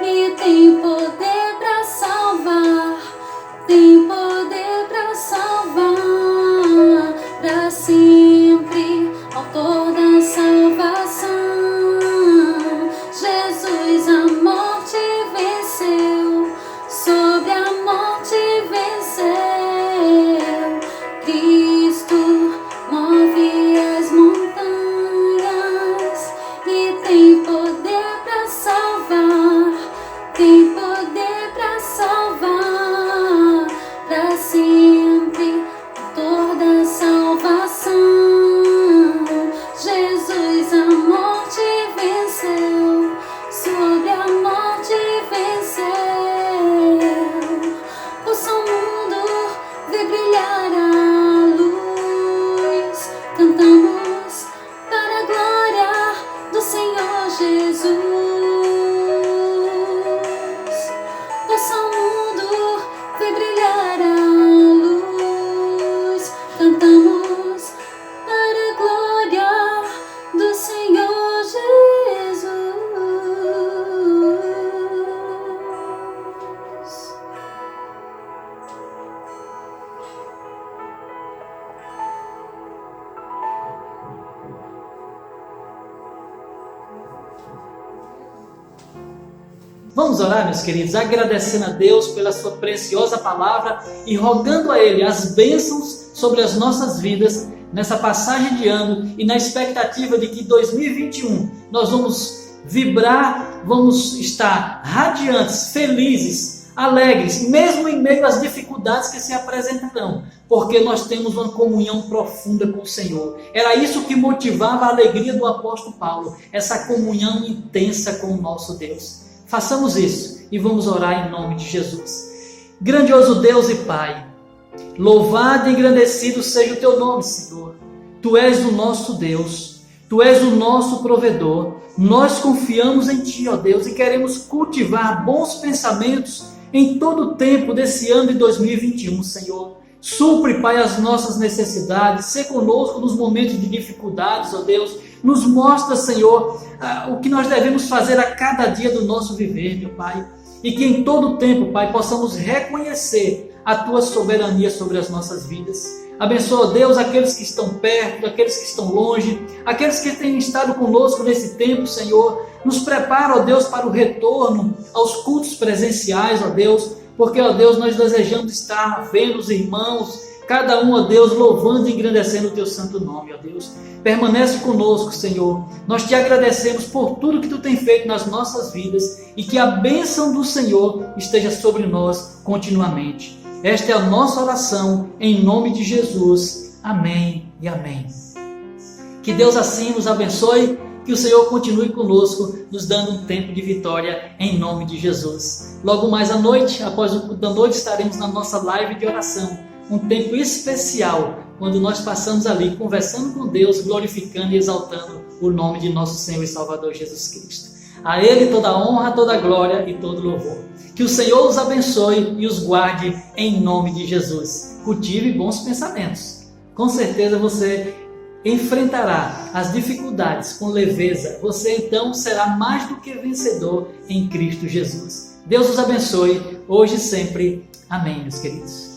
e tem poder para salvar, tem poder para salvar, para sempre, autor da salvação. Jesus a morte venceu, sobre a morte venceu. Cristo move as montanhas e tem poder para salvar, tem poder para salvar, para sempre, autor da salvação. Jesus a morte venceu, sobre a morte venceu. Possa o mundo ver brilhar a luz. Cantamos para a glória do Senhor Jesus. Possa o mundo ver brilhar a luz. Cantamos para a glória do Senhor Jesus. Vamos orar, meus queridos, agradecendo a Deus pela sua preciosa palavra e rogando a Ele as bênçãos sobre as nossas vidas nessa passagem de ano e na expectativa de que 2021 nós vamos vibrar, vamos estar radiantes, felizes, alegres, mesmo em meio às dificuldades que se apresentarão, porque nós temos uma comunhão profunda com o Senhor. Era isso que motivava a alegria do apóstolo Paulo, essa comunhão intensa com o nosso Deus. Façamos isso e vamos orar em nome de Jesus. Grandioso Deus e Pai, louvado e engrandecido seja o Teu nome, Senhor. Tu és o nosso Deus, Tu és o nosso provedor. Nós confiamos em Ti, ó Deus, e queremos cultivar bons pensamentos em todo o tempo desse ano de 2021, Senhor. Supre, Pai, as nossas necessidades, se conosco nos momentos de dificuldades, ó Deus. Nos mostra, Senhor, o que nós devemos fazer a cada dia do nosso viver, meu Pai. E que em todo o tempo, Pai, possamos reconhecer a Tua soberania sobre as nossas vidas. Abençoa, Deus, aqueles que estão perto, aqueles que estão longe, aqueles que têm estado conosco nesse tempo, Senhor. Nos prepara, ó Deus, para o retorno aos cultos presenciais, ó Deus, porque, ó Deus, nós desejamos estar vendo os irmãos, cada um, ó Deus, louvando e engrandecendo o Teu santo nome, ó Deus. Permanece conosco, Senhor. Nós Te agradecemos por tudo que Tu tem feito nas nossas vidas e que a bênção do Senhor esteja sobre nós continuamente. Esta é a nossa oração, em nome de Jesus. Amém e amém. Que Deus assim nos abençoe, que o Senhor continue conosco, nos dando um tempo de vitória, em nome de Jesus. Logo mais à noite, após o culto da noite, estaremos na nossa live de oração. Um tempo especial, quando nós passamos ali conversando com Deus, glorificando e exaltando o nome de nosso Senhor e Salvador Jesus Cristo. A Ele toda a honra, toda a glória e todo louvor. Que o Senhor os abençoe e os guarde em nome de Jesus. Cultive bons pensamentos. Com certeza você enfrentará as dificuldades com leveza. Você então será mais do que vencedor em Cristo Jesus. Deus os abençoe, hoje e sempre. Amém, meus queridos.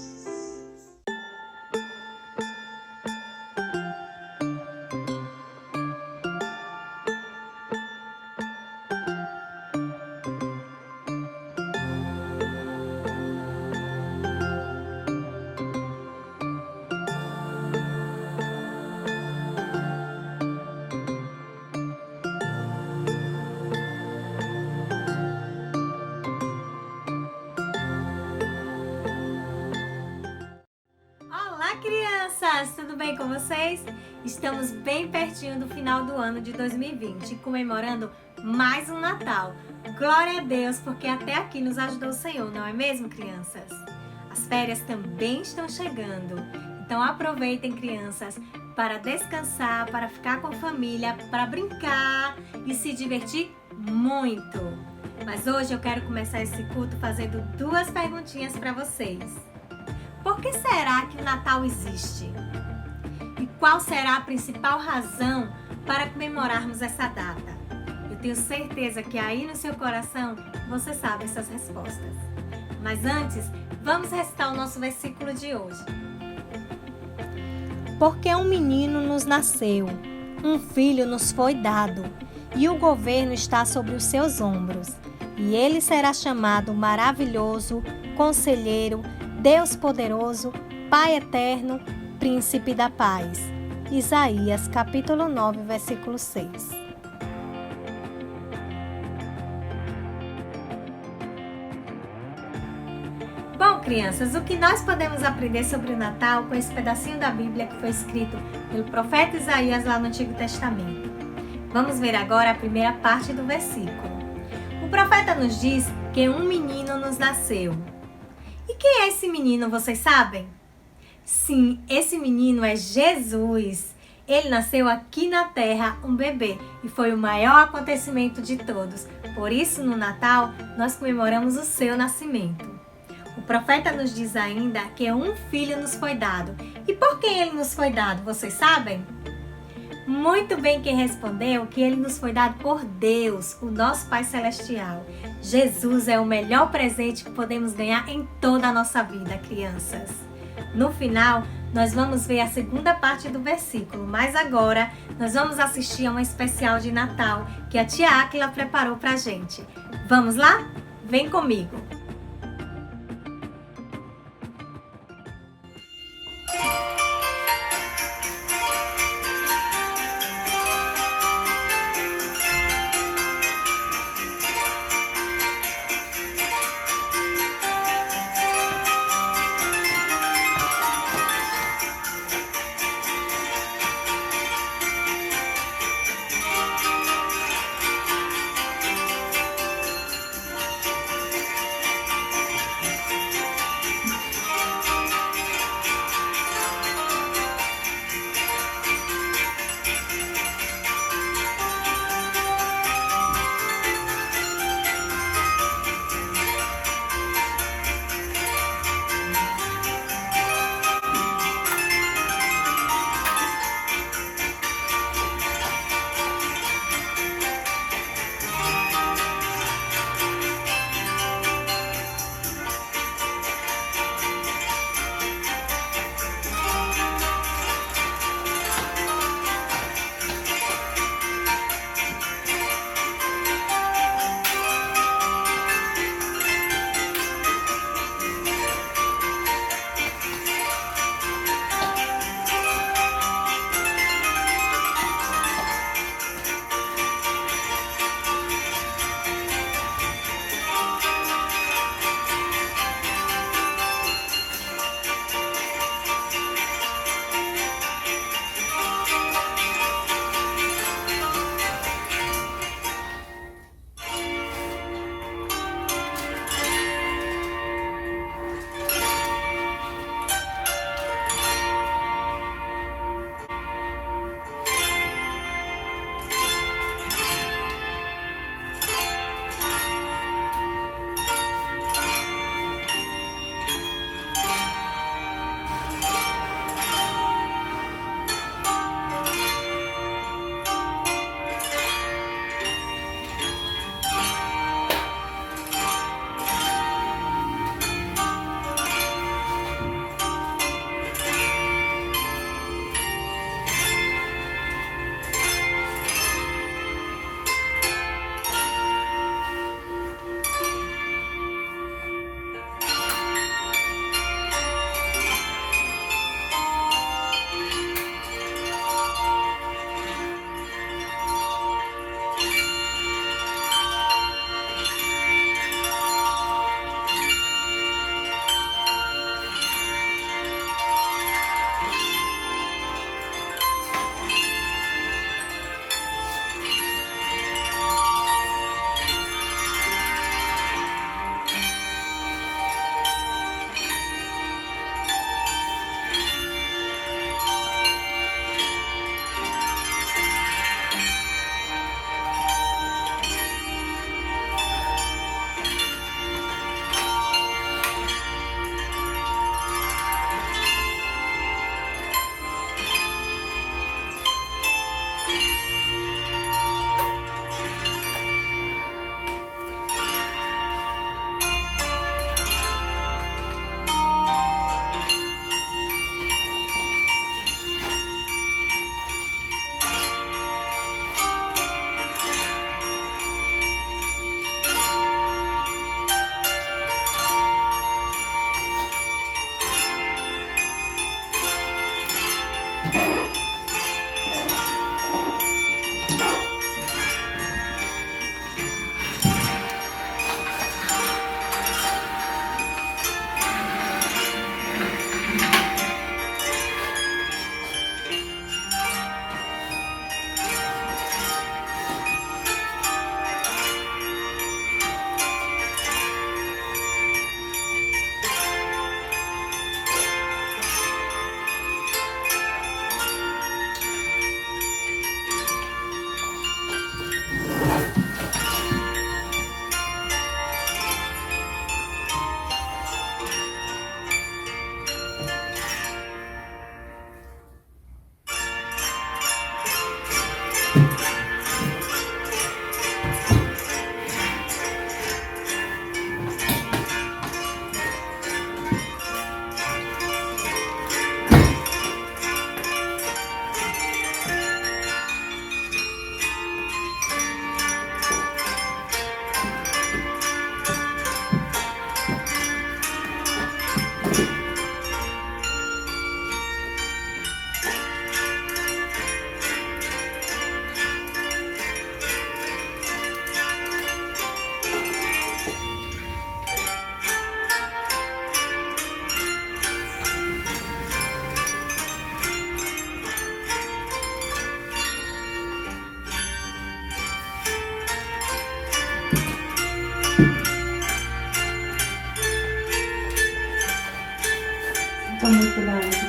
Crianças, tudo bem com vocês? Estamos bem pertinho do final do ano de 2020, comemorando mais um Natal. Glória a Deus, porque até aqui nos ajudou o Senhor, não é mesmo, crianças? As férias também estão chegando, então aproveitem, crianças, para descansar, para ficar com a família, para brincar e se divertir muito. Mas hoje eu quero começar esse culto fazendo duas perguntinhas para vocês. Por que será que o Natal existe? E qual será a principal razão para comemorarmos essa data? Eu tenho certeza que aí no seu coração você sabe essas respostas. Mas antes, vamos recitar o nosso versículo de hoje. Porque um menino nos nasceu, um filho nos foi dado, e o governo está sobre os seus ombros. E ele será chamado Maravilhoso, Conselheiro, Deus Poderoso, Pai Eterno, Príncipe da Paz. Isaías, capítulo 9, versículo 6. Bom, crianças, o que nós podemos aprender sobre o Natal com esse pedacinho da Bíblia que foi escrito pelo profeta Isaías lá no Antigo Testamento? Vamos ver agora a primeira parte do versículo. O profeta nos diz que um menino nos nasceu. E quem é esse menino, vocês sabem? Sim, esse menino é Jesus. Ele nasceu aqui na terra, um bebê, e foi o maior acontecimento de todos. Por isso, no Natal, nós comemoramos o seu nascimento. O profeta nos diz ainda que um filho nos foi dado. E por quem ele nos foi dado, vocês sabem? Muito bem quem respondeu que ele nos foi dado por Deus, o nosso Pai Celestial. Jesus é o melhor presente que podemos ganhar em toda a nossa vida, crianças. No final, nós vamos ver a segunda parte do versículo, mas agora nós vamos assistir a um especial de Natal que a tia Áquila preparou pra gente. Vamos lá? Vem comigo! Tá muito largo.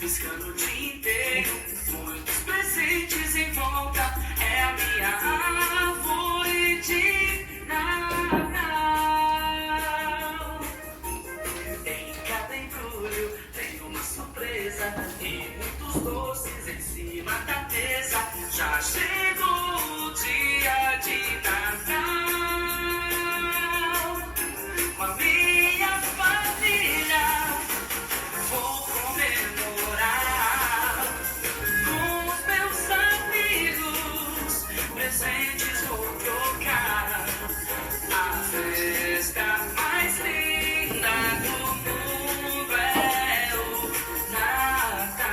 Piscando o dia inteiro, muitos presentes em volta, é a minha árvore de Natal. Em cada embrulho tem uma surpresa e muitos doces em cima da mesa. Já chegou o dia de Natal, com a minha família vou comemorar, com os meus amigos, presentes vou trocar. A festa mais linda do mundo é o Natal.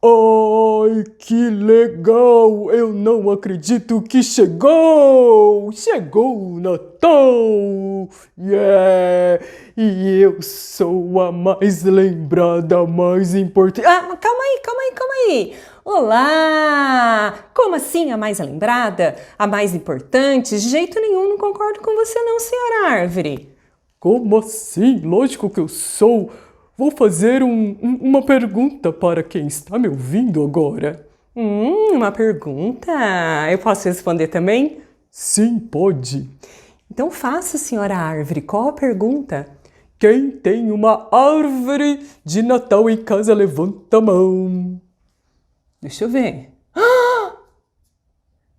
Ai, que legal! Eu não acredito que chegou! Chegou o Natal! Yeah! E eu sou a mais lembrada, a mais importante. Ah, calma aí. Olá! Como assim a mais lembrada? A mais importante? De jeito nenhum, não concordo com você não, senhora Árvore. Como assim? Lógico que eu sou. Vou fazer uma pergunta para quem está me ouvindo agora. Uma pergunta? Eu posso responder também? Sim, pode. Então faça, senhora Árvore. Qual a pergunta? Quem tem uma árvore de Natal em casa, levanta a mão. Deixa eu ver. Ah!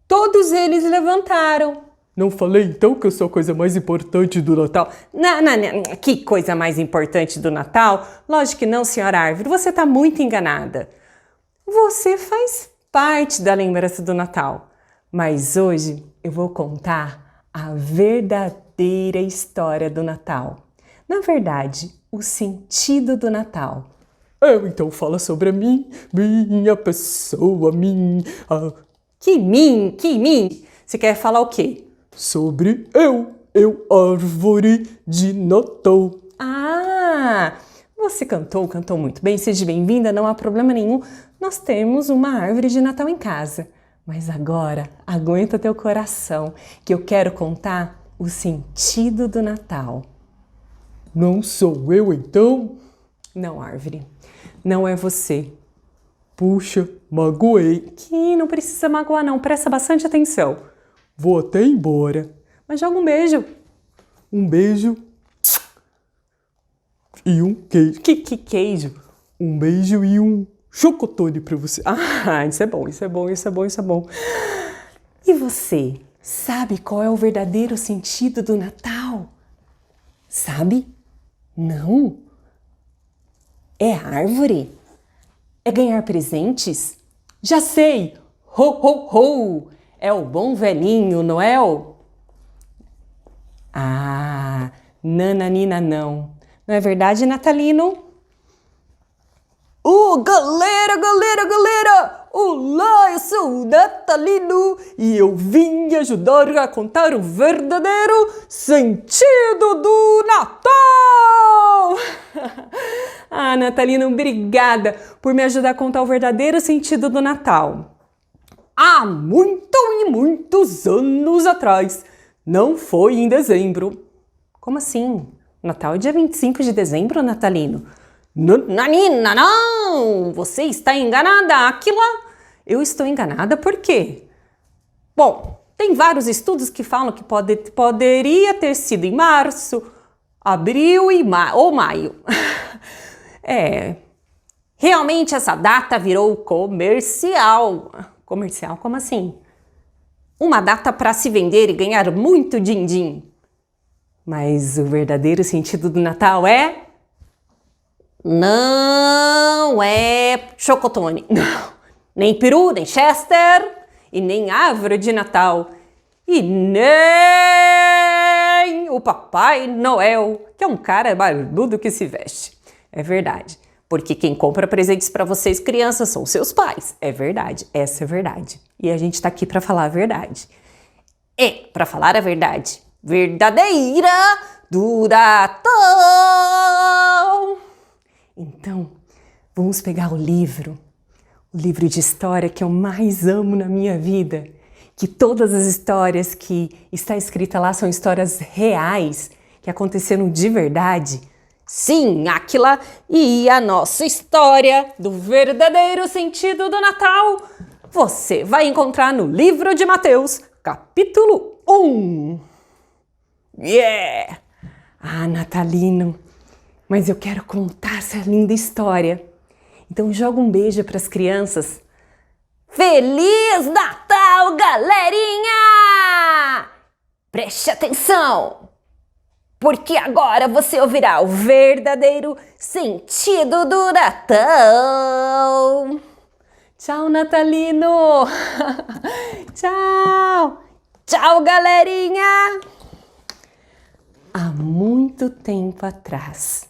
Todos eles levantaram. Não falei então que eu sou a coisa mais importante do Natal? Não. Que coisa mais importante do Natal? Lógico que não, senhora Árvore. Você está muito enganada. Você faz parte da lembrança do Natal. Mas hoje eu vou contar a verdadeira história do Natal. Na verdade, o sentido do Natal. Então fala sobre mim, minha pessoa, minha... Que mim? Você quer falar o quê? Sobre eu, árvore de Natal. Ah, você cantou muito bem, seja bem-vinda, não há problema nenhum. Nós temos uma árvore de Natal em casa. Mas agora, aguenta teu coração, que eu quero contar o sentido do Natal. Não sou eu, então? Não, Árvore, não é você. Puxa, magoei. Que não precisa magoar não, presta bastante atenção. Vou até embora. Mas joga um beijo. um beijo e um queijo. Que queijo? Um beijo e um chocotone para você. Ah, isso é bom, isso é bom, isso é bom, isso é bom. E você, sabe qual é o verdadeiro sentido do Natal? Sabe? Não? É árvore? É ganhar presentes? Já sei! Ho, ho, ho! É o bom velhinho Noel? Ah, nananina não. Não é verdade, Natalino? Galera! Olá, eu sou o Natalino e eu vim ajudar a contar o verdadeiro sentido do Natal! Ah, Natalino, obrigada por me ajudar a contar o verdadeiro sentido do Natal. Há muitos anos atrás, não foi em dezembro. Como assim? Natal é dia 25 de dezembro, Natalino? Nanina, não! Você está enganada, Aquila! Eu estou enganada por quê? Bom, tem vários estudos que falam que poderia ter sido em março, abril ou maio. Realmente essa data virou comercial. Comercial? Como assim? Uma data para se vender e ganhar muito din-din. Mas o verdadeiro sentido do Natal não é chocotone. Não. Nem peru, nem chester, e nem árvore de Natal, e nem o Papai Noel, que é um cara barbudo que se veste. É verdade, porque quem compra presentes para vocês, crianças, são seus pais. É verdade, essa é verdade. E a gente tá aqui para falar a verdade. Para falar a verdade verdadeira do Natal. Então, vamos pegar o livro de história que eu mais amo na minha vida, que todas as histórias que está escrita lá são histórias reais, que aconteceram de verdade. Sim, Aquila, e a nossa história do verdadeiro sentido do Natal você vai encontrar no livro de Mateus, capítulo 1. Yeah! Ah, Natalino, mas eu quero contar essa linda história. Então joga um beijo para as crianças. Feliz Natal, galerinha! Preste atenção, porque agora você ouvirá o verdadeiro sentido do Natal. Tchau, Natalino! Tchau! Tchau, galerinha! Há muito tempo atrás,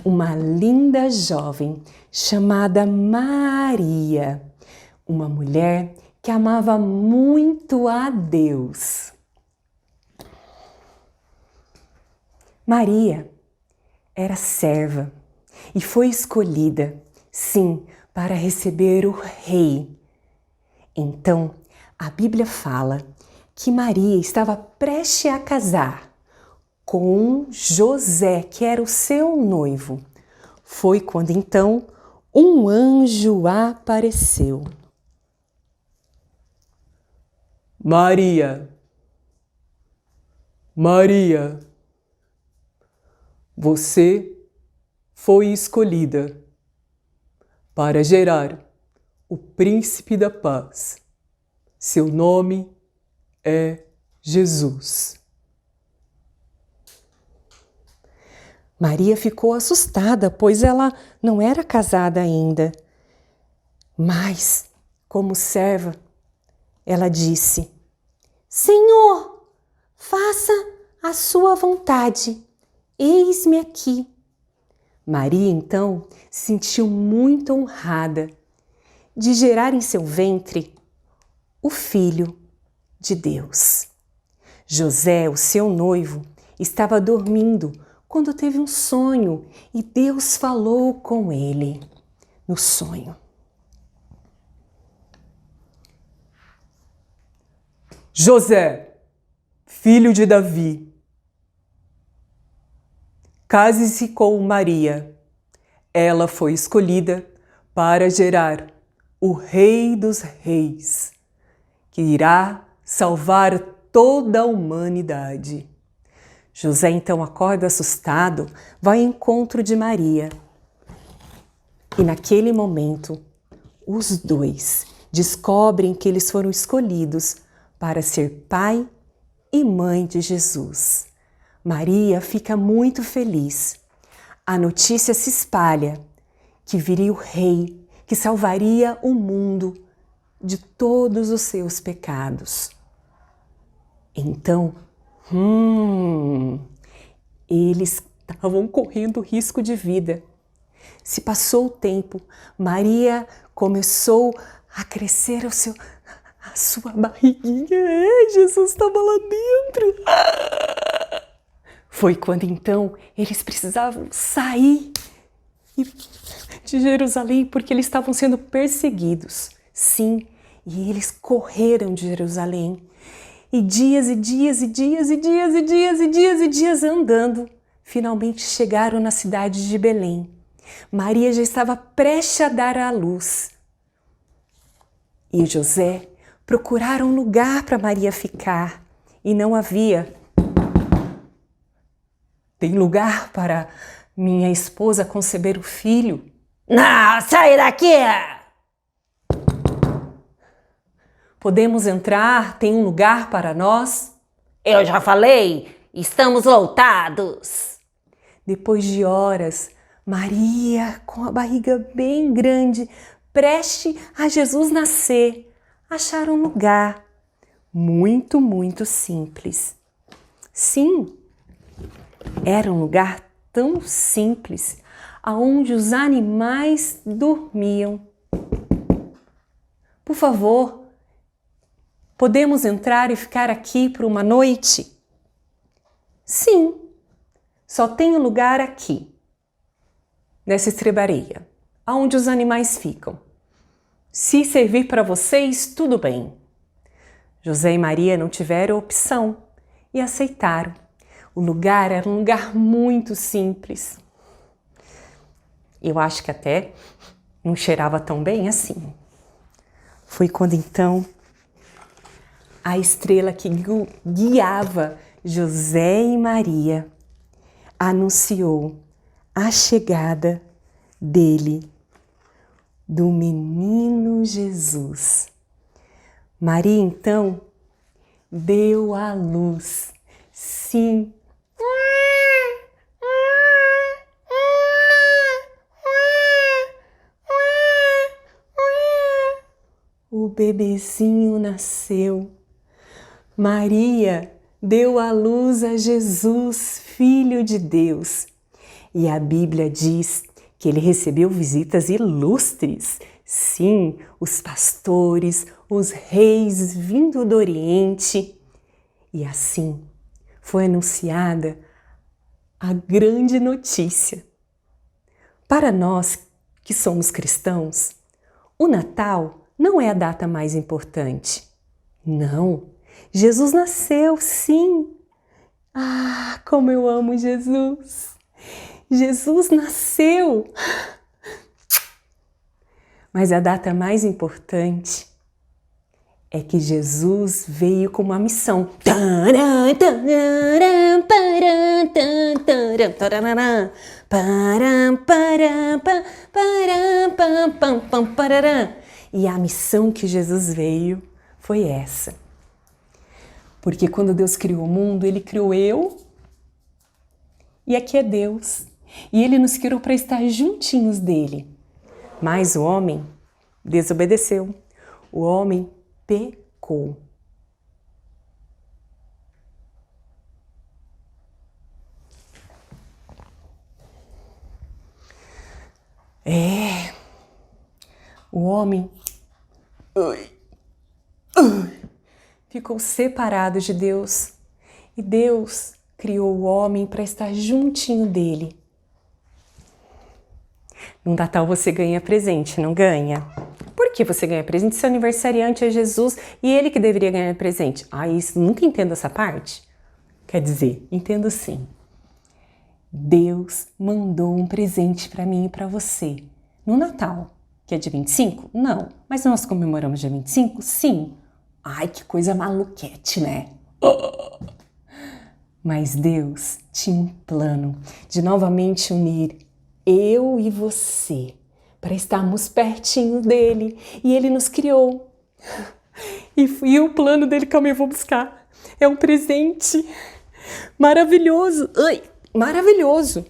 uma linda jovem chamada Maria, uma mulher que amava muito a Deus. Maria era serva e foi escolhida, sim, para receber o rei. Então, a Bíblia fala que Maria estava prestes a casar com José, que era o seu noivo. Foi quando então um anjo apareceu. Maria, você foi escolhida para gerar o príncipe da paz. Seu nome é Jesus. Maria ficou assustada, pois ela não era casada ainda. Mas, como serva, ela disse: Senhor, faça a sua vontade, eis-me aqui. Maria, então, se sentiu muito honrada de gerar em seu ventre o Filho de Deus. José, o seu noivo, estava dormindo quando teve um sonho e Deus falou com ele no sonho. José, filho de Davi, case-se com Maria. Ela foi escolhida para gerar o Rei dos Reis, que irá salvar toda a humanidade. José então acorda assustado, vai ao encontro de Maria. E naquele momento, os dois descobrem que eles foram escolhidos para ser pai e mãe de Jesus. Maria fica muito feliz. A notícia se espalha que viria o rei que salvaria o mundo de todos os seus pecados. Então, eles estavam correndo risco de vida. Se passou o tempo, Maria começou a crescer a sua barriguinha. Jesus estava lá dentro. Foi quando então eles precisavam sair de Jerusalém porque eles estavam sendo perseguidos. Sim, e eles correram de Jerusalém. E dias e dias e dias e dias e dias e dias e dias andando, finalmente chegaram na cidade de Belém. Maria já estava prestes a dar à luz. E José procuraram um lugar para Maria ficar e não havia. Tem lugar para minha esposa conceber o filho? Não, sai daqui! Podemos entrar? Tem um lugar para nós? Eu já falei, estamos lotados. Depois de horas, Maria, com a barriga bem grande, preste a Jesus nascer, acharam um lugar muito, muito simples. Sim, era um lugar tão simples, aonde os animais dormiam. Por favor, podemos entrar e ficar aqui por uma noite? Sim, só tem um lugar aqui, nessa estrebaria, aonde os animais ficam. Se servir para vocês, tudo bem. José e Maria não tiveram opção e aceitaram. O lugar era um lugar muito simples. Eu acho que até não cheirava tão bem assim. Foi quando então a estrela que guiava José e Maria anunciou a chegada dele, do menino Jesus. Maria então deu à luz. Sim. O bebezinho nasceu. Maria deu à luz a Jesus, Filho de Deus. E a Bíblia diz que ele recebeu visitas ilustres. Sim, os pastores, os reis vindo do Oriente. E assim foi anunciada a grande notícia. Para nós que somos cristãos, o Natal não é a data mais importante. Não, Jesus nasceu, sim. Ah, como eu amo Jesus! Jesus nasceu! Mas a data mais importante é que Jesus veio com uma missão. E a missão que Jesus veio foi essa. Porque quando Deus criou o mundo, Ele criou eu e aqui é Deus. E Ele nos criou para estar juntinhos dEle. Mas o homem desobedeceu. O homem pecou. O homem ficou separado de Deus. E Deus criou o homem para estar juntinho dele. No Natal você ganha presente, não ganha? Por que você ganha presente? Seu aniversariante é Jesus e ele que deveria ganhar presente. Isso, nunca entendo essa parte. Quer dizer, entendo sim. Deus mandou um presente para mim e para você. No Natal, que é dia 25? Não. Mas nós comemoramos dia 25? Sim. Ai, que coisa maluquete, né? Mas Deus tinha um plano de novamente unir eu e você para estarmos pertinho dele. E ele nos criou. E o plano dele, calma, eu vou buscar. É um presente maravilhoso. Ai, maravilhoso.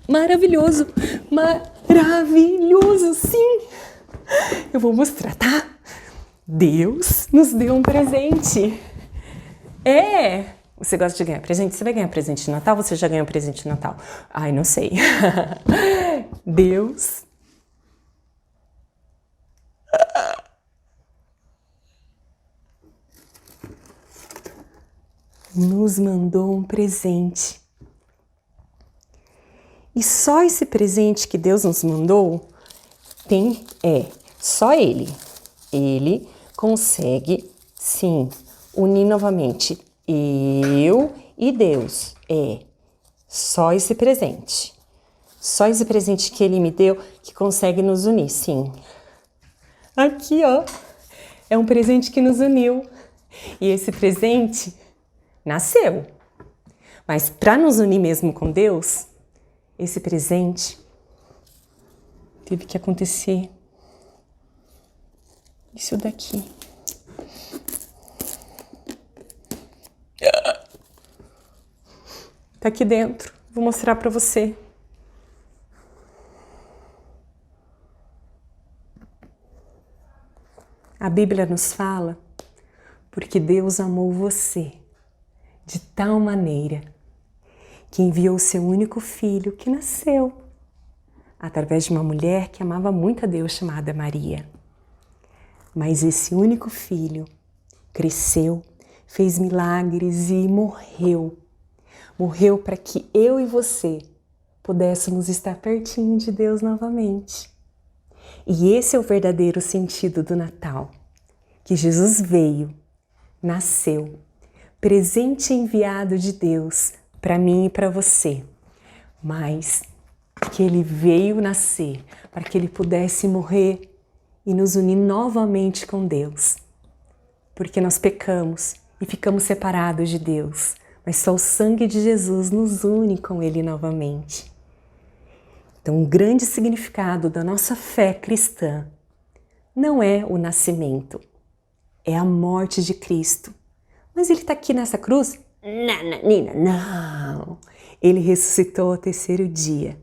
Maravilhoso. Maravilhoso, sim. Eu vou mostrar, tá? Deus nos deu um presente. Você gosta de ganhar presente? Você vai ganhar presente de Natal? Você já ganhou presente de Natal? Ai, não sei. Deus nos mandou um presente. E só esse presente que Deus nos mandou só Ele. Ele consegue, sim, unir novamente eu e Deus. Só esse presente. Só esse presente que Ele me deu que consegue nos unir, sim. Aqui, ó, é um presente que nos uniu. E esse presente nasceu. Mas para nos unir mesmo com Deus, esse presente teve que acontecer isso daqui. Tá aqui dentro. Vou mostrar para você. A Bíblia nos fala porque Deus amou você de tal maneira que enviou o seu único filho que nasceu através de uma mulher que amava muito a Deus chamada Maria. Mas esse único filho cresceu, fez milagres e morreu. Morreu para que eu e você pudéssemos estar pertinho de Deus novamente. E esse é o verdadeiro sentido do Natal, que Jesus veio, nasceu, presente enviado de Deus para mim e para você, mas que Ele veio nascer para que Ele pudesse morrer e nos unir novamente com Deus, porque nós pecamos e ficamos separados de Deus, mas só o sangue de Jesus nos une com Ele novamente. Então, o grande significado da nossa fé cristã não é o nascimento, é a morte de Cristo. Mas Ele está aqui nessa cruz? Não! Ele ressuscitou ao terceiro dia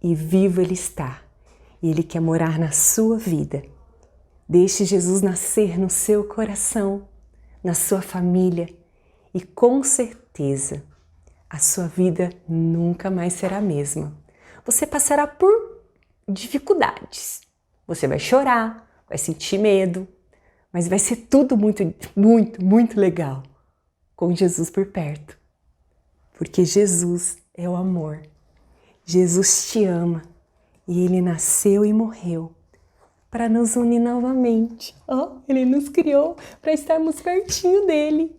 e vivo Ele está. E Ele quer morar na sua vida. Deixe Jesus nascer no seu coração, na sua família e com certeza a sua vida nunca mais será a mesma. Você passará por dificuldades. Você vai chorar, vai sentir medo, mas vai ser tudo muito, muito, muito legal com Jesus por perto. Porque Jesus é o amor. Jesus te ama e Ele nasceu e morreu para nos unir novamente. Ele nos criou para estarmos pertinho dele.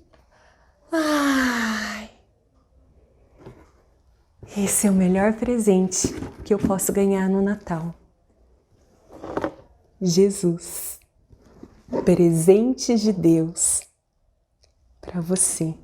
Esse é o melhor presente que eu posso ganhar no Natal. Jesus, presente de Deus para você.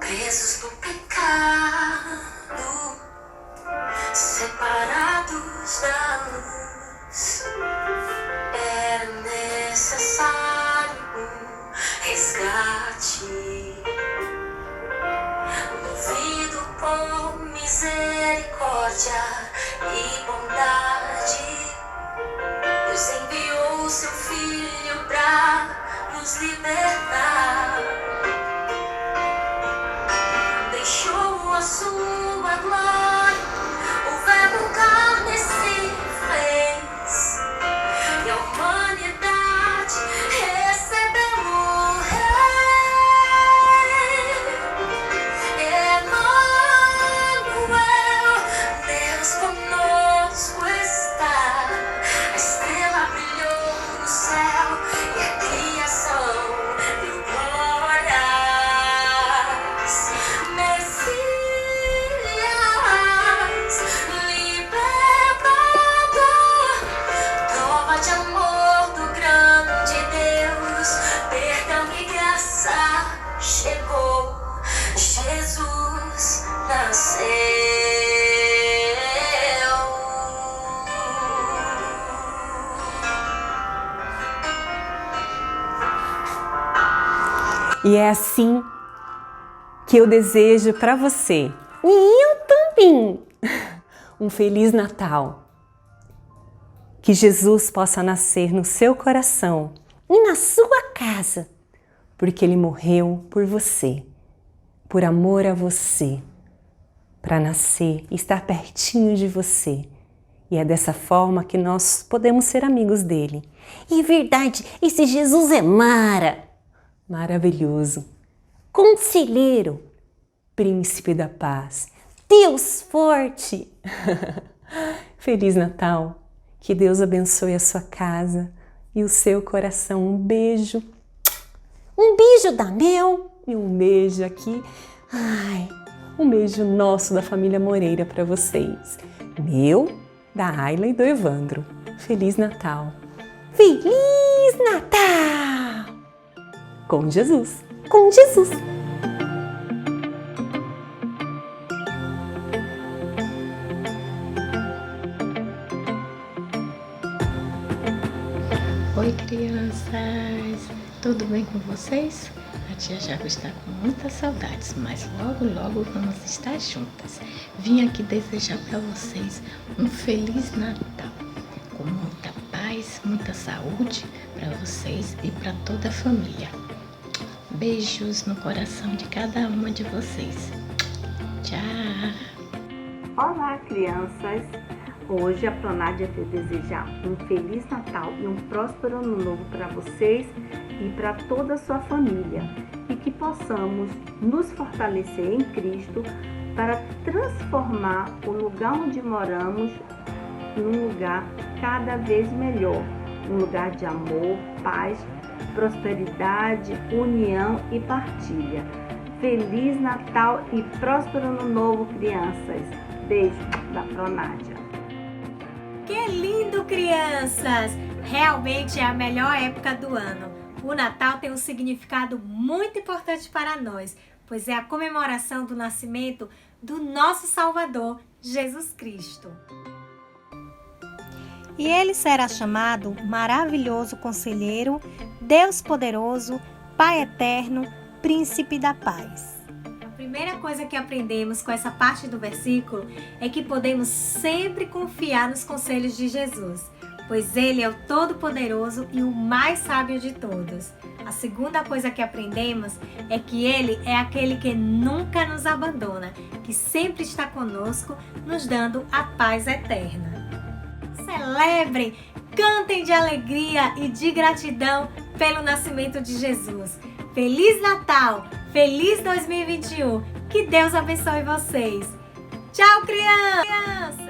Presos do pecado, separados da luz, era necessário um resgate, movido por misericórdia e bondade. Deus enviou seu Filho pra nos libertar. Deixou a sua glória, o verbo carne se fez, e a humanidade recebeu o Rei. Emmanuel, Deus conosco está. A estrela brilhou no céu e a criação E é assim que eu desejo para você, e eu também, um Feliz Natal. Que Jesus possa nascer no seu coração e na sua casa, porque Ele morreu por você, por amor a você, para nascer e estar pertinho de você. E é dessa forma que nós podemos ser amigos dele. E verdade, esse Jesus é maravilhoso, conselheiro, príncipe da paz, Deus forte. Feliz Natal, que Deus abençoe a sua casa e o seu coração. Um beijo da Mel e um beijo aqui. Um beijo nosso da família Moreira para vocês. Meu, da Ayla e do Evandro. Feliz Natal! Feliz Natal! Com Jesus! Com Jesus! Oi, crianças! Tudo bem com vocês? A tia Jago está com muitas saudades, mas logo vamos estar juntas. Vim aqui desejar para vocês um Feliz Natal, com muita paz, muita saúde para vocês e para toda a família. Beijos no coração de cada uma de vocês. Tchau! Olá, crianças! Hoje a Pronádia quer desejar um Feliz Natal e um próspero Ano Novo para vocês e para toda a sua família. E que possamos nos fortalecer em Cristo para transformar o lugar onde moramos num lugar cada vez melhor. Um lugar de amor, paz, prosperidade, união e partilha. Feliz Natal e próspero Ano Novo, crianças! Beijo da Pronádia. Que lindo, crianças! Realmente é a melhor época do ano. O Natal tem um significado muito importante para nós, pois é a comemoração do nascimento do nosso Salvador, Jesus Cristo. E ele será chamado Maravilhoso Conselheiro, Deus Poderoso, Pai Eterno, Príncipe da Paz. A primeira coisa que aprendemos com essa parte do versículo é que podemos sempre confiar nos conselhos de Jesus, pois Ele é o Todo-Poderoso e o mais sábio de todos. A segunda coisa que aprendemos é que Ele é aquele que nunca nos abandona, que sempre está conosco, nos dando a paz eterna. Celebrem, cantem de alegria e de gratidão pelo nascimento de Jesus. Feliz Natal! Feliz 2021! Que Deus abençoe vocês! Tchau, crianças!